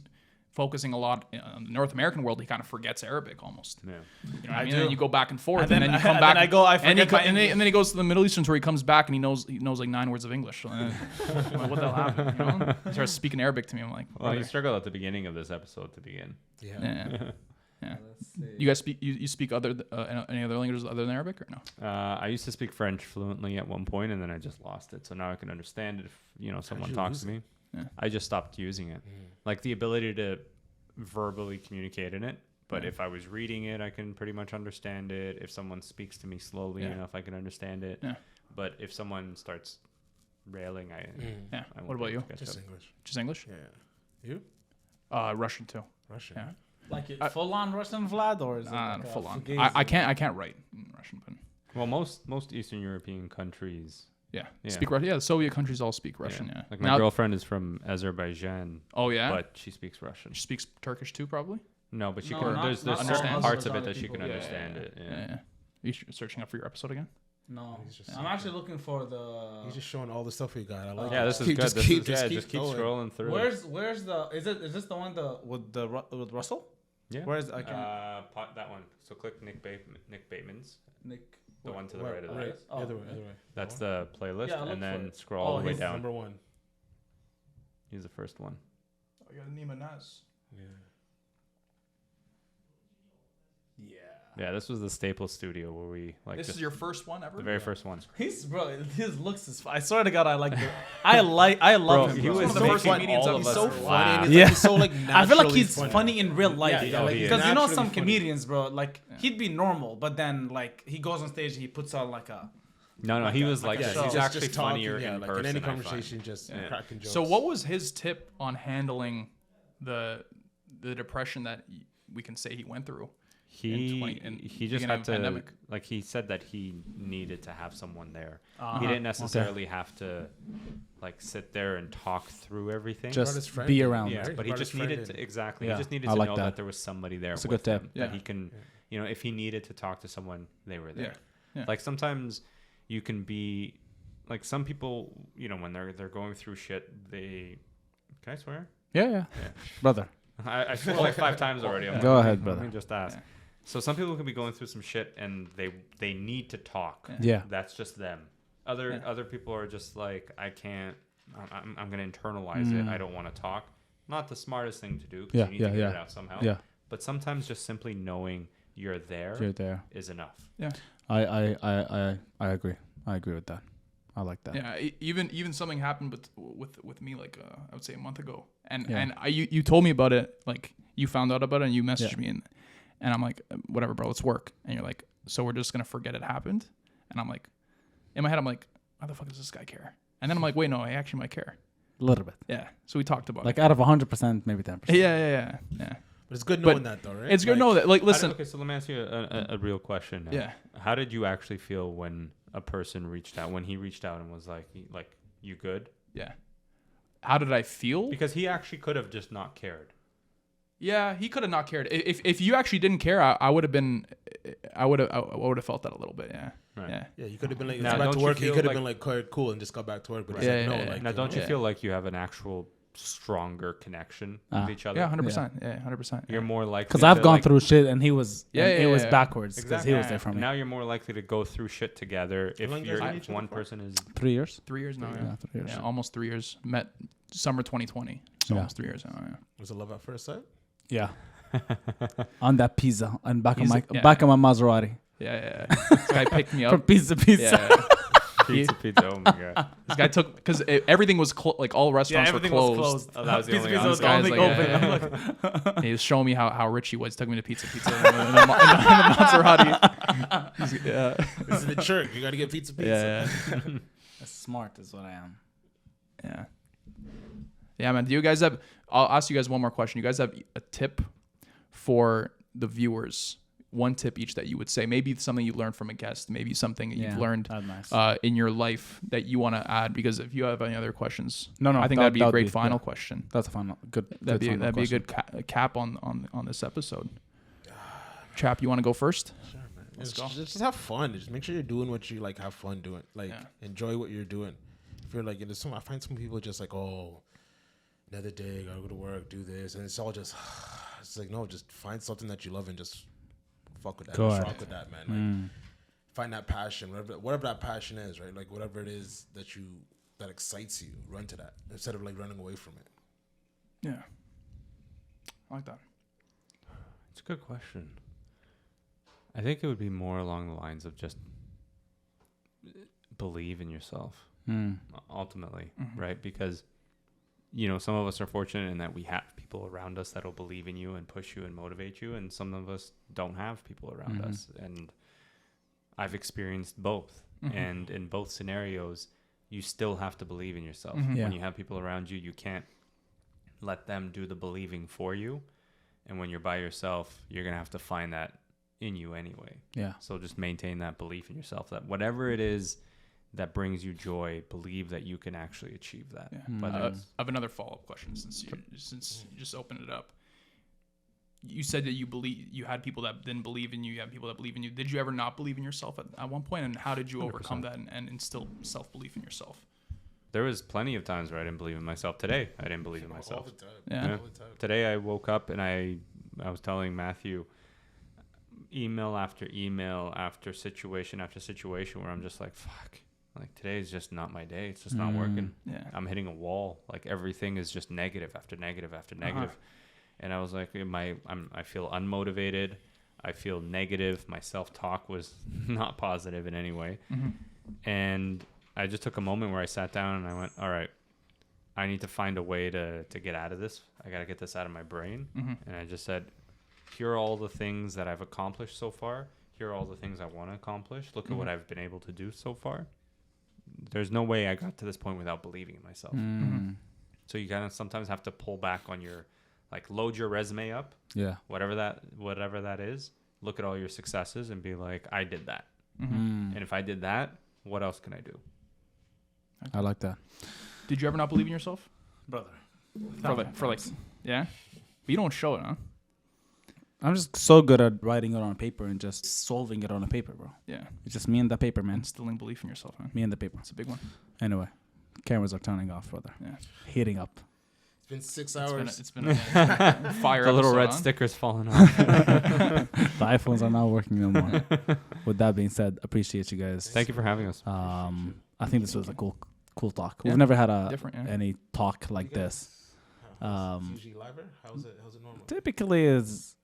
focusing a lot on the North American world. He kind of forgets Arabic almost. Yeah. You know what I mean? do. And you go back and forth, And and then you then- come and back. then I go, I and, he forget co- my and, then, English. and then he goes to the Middle Easterns where he comes back and he knows like 9 words of English. And then, I'm like, what the hell happened? You know? He starts speaking Arabic to me. I'm like, Well, you brother. struggled at the beginning of this episode to begin. Yeah. Yeah. Yeah. You guys speak you speak any other languages other than Arabic or no? I used to speak French fluently at one point, and then I just lost it. So now I can understand it if someone you talks lose to me. Yeah. I just stopped using it. Like the ability to verbally communicate in it. But if I was reading it, I can pretty much understand it. If someone speaks to me slowly enough, I can understand it. Yeah. But if someone starts railing, I Yeah. won't What about be you? able to catch Just up. English. Just English? Yeah. You? Russian too. Russian. Yeah. Like full on Russian Vlad, or is it like Full on. Fugazi? I can't write in Russian, but Well, most Eastern European countries. yeah. Yeah. Speak Russian. Yeah, the Soviet countries all speak Russian. Yeah. Like my Now- girlfriend is from Azerbaijan, Oh yeah. but she speaks Russian. She speaks Turkish too, probably. No, but she No, can. not- There's not certain all parts of it Azerbaijani that she can people. understand it. Yeah. Yeah. Are you searching up for your episode again? No, He's just I'm actually looking for the. He's just showing all the stuff we got. I like. Yeah, it. this is good. Just This keep, is, just yeah, keep just keep going. scrolling through. Where's the? Is this the one with Russell? Yeah. Where's I can that one. So click Nick Bateman's. Nick. The one to the right of that. Right. Oh, Other way. Other way. That's the playlist, Yeah, look and for then it. scroll all the way he's down. Number one. He's the first one. I got Nima Nas. Yeah. Yeah. Yeah, this was the Staples Studio where we like. This just is your first one ever? the very first one. His looks is. I swear to God, I like. I love him. He bro. was one of the first making comedians all I've of seen. us So funny. laugh. And Yeah. he's so like. I feel like naturally he's funny in real life. Yeah, he is. Because you know naturally some funny. comedians, bro, like he'd be normal, but then like he goes on stage, he puts on like a. No, he was like a this. show. He's Just actually funnier yeah, in like person. in any I find. conversation, just cracking jokes. So what was his tip on handling the depression that we can say he went through? He just beginning had of to pandemic? like he said that he needed to have someone there. Uh-huh. He didn't necessarily have to like sit there and talk through everything. Brought Just his friend be in, around. yeah, right? but he Brought just his friend needed in. to exactly. Yeah, He just needed I to like know that. that there was somebody there. It's a with good tip. him, Yeah. that he can, you know, if he needed to talk to someone, they were there. Yeah. Like sometimes you can be like some people, you know, when they're going through shit, they can I swear? Yeah. Brother. I swore like 5 times already. I'm Go like, ahead, let brother. me just ask. Yeah. So some people can be going through some shit and they need to talk. Yeah. That's just them. Other people are just like, I can't. I'm gonna internalize it. I don't want to talk. Not the smartest thing to do. 'Cause you need to get it out somehow. Yeah. But sometimes just simply knowing you're there is enough. Yeah. I agree. I agree with that. I like that. Yeah, even something happened with me like I would say a month ago, and Yeah. and you told me about it, like you found out about it and you messaged me and I'm like, whatever, bro, let's work. And you're like, so we're just gonna forget it happened? And I'm like, in my head I'm like, why the fuck does this guy care? And then I'm like, wait, no, I actually might care. A little bit. Yeah. So we talked about Like it. out of 100%, maybe 10%. Yeah. But it's good knowing that, though, right? It's good to know that. Like, listen. Okay, so let me ask you a real question now. Yeah. How did you actually feel when a person reached out? When he reached out and was like, you good? Yeah. How did I feel? Because he actually could have just not cared. Yeah, he could have not cared. If you actually didn't care, I would have felt that a little bit. Yeah. Right. Yeah. Yeah, you could have been like, Now, back don't to you work. He feel could have like- been like, quite cool and just got back to work. But he's Yeah, like, no, yeah, like. Now, you don't know, you Yeah. feel like you have an actual stronger connection with each other? Yeah, 100%. Yeah, 100%. You're more likely Because I've to, gone like, through shit and he was it was yeah. backwards because Exactly. he was there for me. Now you're more likely to go through shit together if long you you're guys known if each other one for? person is 3 years. 3 years now. Yeah, 3 years. Yeah, almost 3 years. Met summer 2020. So Yeah. almost 3 years now. Yeah. Was it love at first sight? Yeah. On that pizza on back He's of a- my back of my Maserati. Yeah. This guy picked me From up. pizza. Yeah. pizza. Oh my god. This guy took because everything was like all restaurants were closed. Oh, that was the Pizza only Pizza was the This only guy's like, open. yeah. I'm like, He was showing me how rich he was. He took me to Pizza in the Maserati. Yeah. This is the church. You got to get pizza. Yeah. That's smart is what I am. Yeah. Yeah, man. Do you guys have? I'll ask you guys one more question. You guys have a tip for the viewers? One tip each that you would say. Maybe something you learned from a guest. Maybe something that you've learned That's nice. in your life that you want to add. Because if you have any other questions, No, I think that'd be a great final question. That's a final good. That'd be final a question. good cap on this episode. Chap, you want to go first? Sure, man. Let's Just have fun. Just make sure you're doing what you like. Have fun doing. Like enjoy what you're doing. If you're like, I find some people just like, oh, another day, gotta go to work, do this, and it's all just. It's like no, just find something that you love and just fuck with that. Go Just ahead. rock with that, man. Like, find that passion, whatever that passion is, right? Like whatever it is that excites you, run to that instead of like running away from it. Yeah. I like that. It's a good question. I think it would be more along the lines of just believe in yourself, ultimately, right? Because, you know, some of us are fortunate in that we have people around us that'll believe in you and push you and motivate you, and some of us don't have people around us. And I've experienced both. And in both scenarios, you still have to believe in yourself. Yeah. When you have people around you, you can't let them do the believing for you. And when you're by yourself, you're going to have to find that in you anyway. Yeah. So just maintain that belief in yourself that whatever it is that brings you joy, believe that you can actually achieve that. Yeah. Whether I it's- have another follow-up question since you just opened it up. you said that you had people that didn't believe in you. You had people that believe in you. Did you ever not believe in yourself at one point? And how did you overcome 100%. That and instill self-belief in yourself? There was plenty of times where I didn't believe in myself. Today, I didn't believe in myself. All the time. Yeah. All the time. Today, I woke up and I was telling Matthew, email after email after situation after situation, where I'm just like, fuck. Like, today is just not my day. It's just not working. Yeah. I'm hitting a wall. Like, everything is just negative after negative after negative. And I was like, I feel unmotivated. I feel negative. My self-talk was not positive in any way. And I just took a moment where I sat down and I went, all right, I need to find a way to get out of this. I got to get this out of my brain. And I just said, here are all the things that I've accomplished so far. Here are all the things I want to accomplish. Look at what I've been able to do so far. There's no way I got to this point without believing in myself. So you kind of sometimes have to pull back on your, like, load your resume up. Yeah. Whatever that is, look at all your successes and be like, I did that. And if I did that, what else can I do? I like that. Did you ever not believe in yourself? Brother. For like, yeah? But you don't show it, huh? I'm just so good at writing it on paper and just solving it on a paper, bro. Yeah. It's just me and the paper, man. Instilling belief in yourself, man. Me and the paper. It's a big one. Anyway, cameras are turning off, brother. Yeah. Heating up. It's been 6 hours. It's been a fire. The little red sticker's falling off. The iPhones are not working no more. With that being said, appreciate you guys. Thank you for having us. I think this was a cool talk. We've never had any talk like this. It's usually live. How's it normal? Typically is.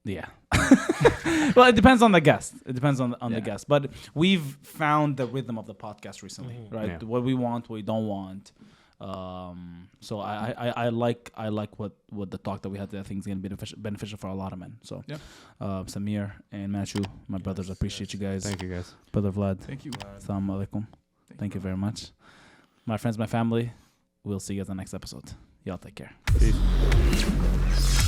Yeah. Well, it depends on the guest. It depends on the guest. But we've found the rhythm of the podcast recently, right? Yeah. What we want, what we don't want. So I like what the talk that we had today. I think is going to be beneficial for a lot of men. So Samir and Matthew, my brothers, appreciate you guys. Thank you guys. Brother Vlad. Thank you. Assalamu alaikum. Thank you very much. My friends, my family, we'll see you guys in the next episode. Y'all take care. Peace.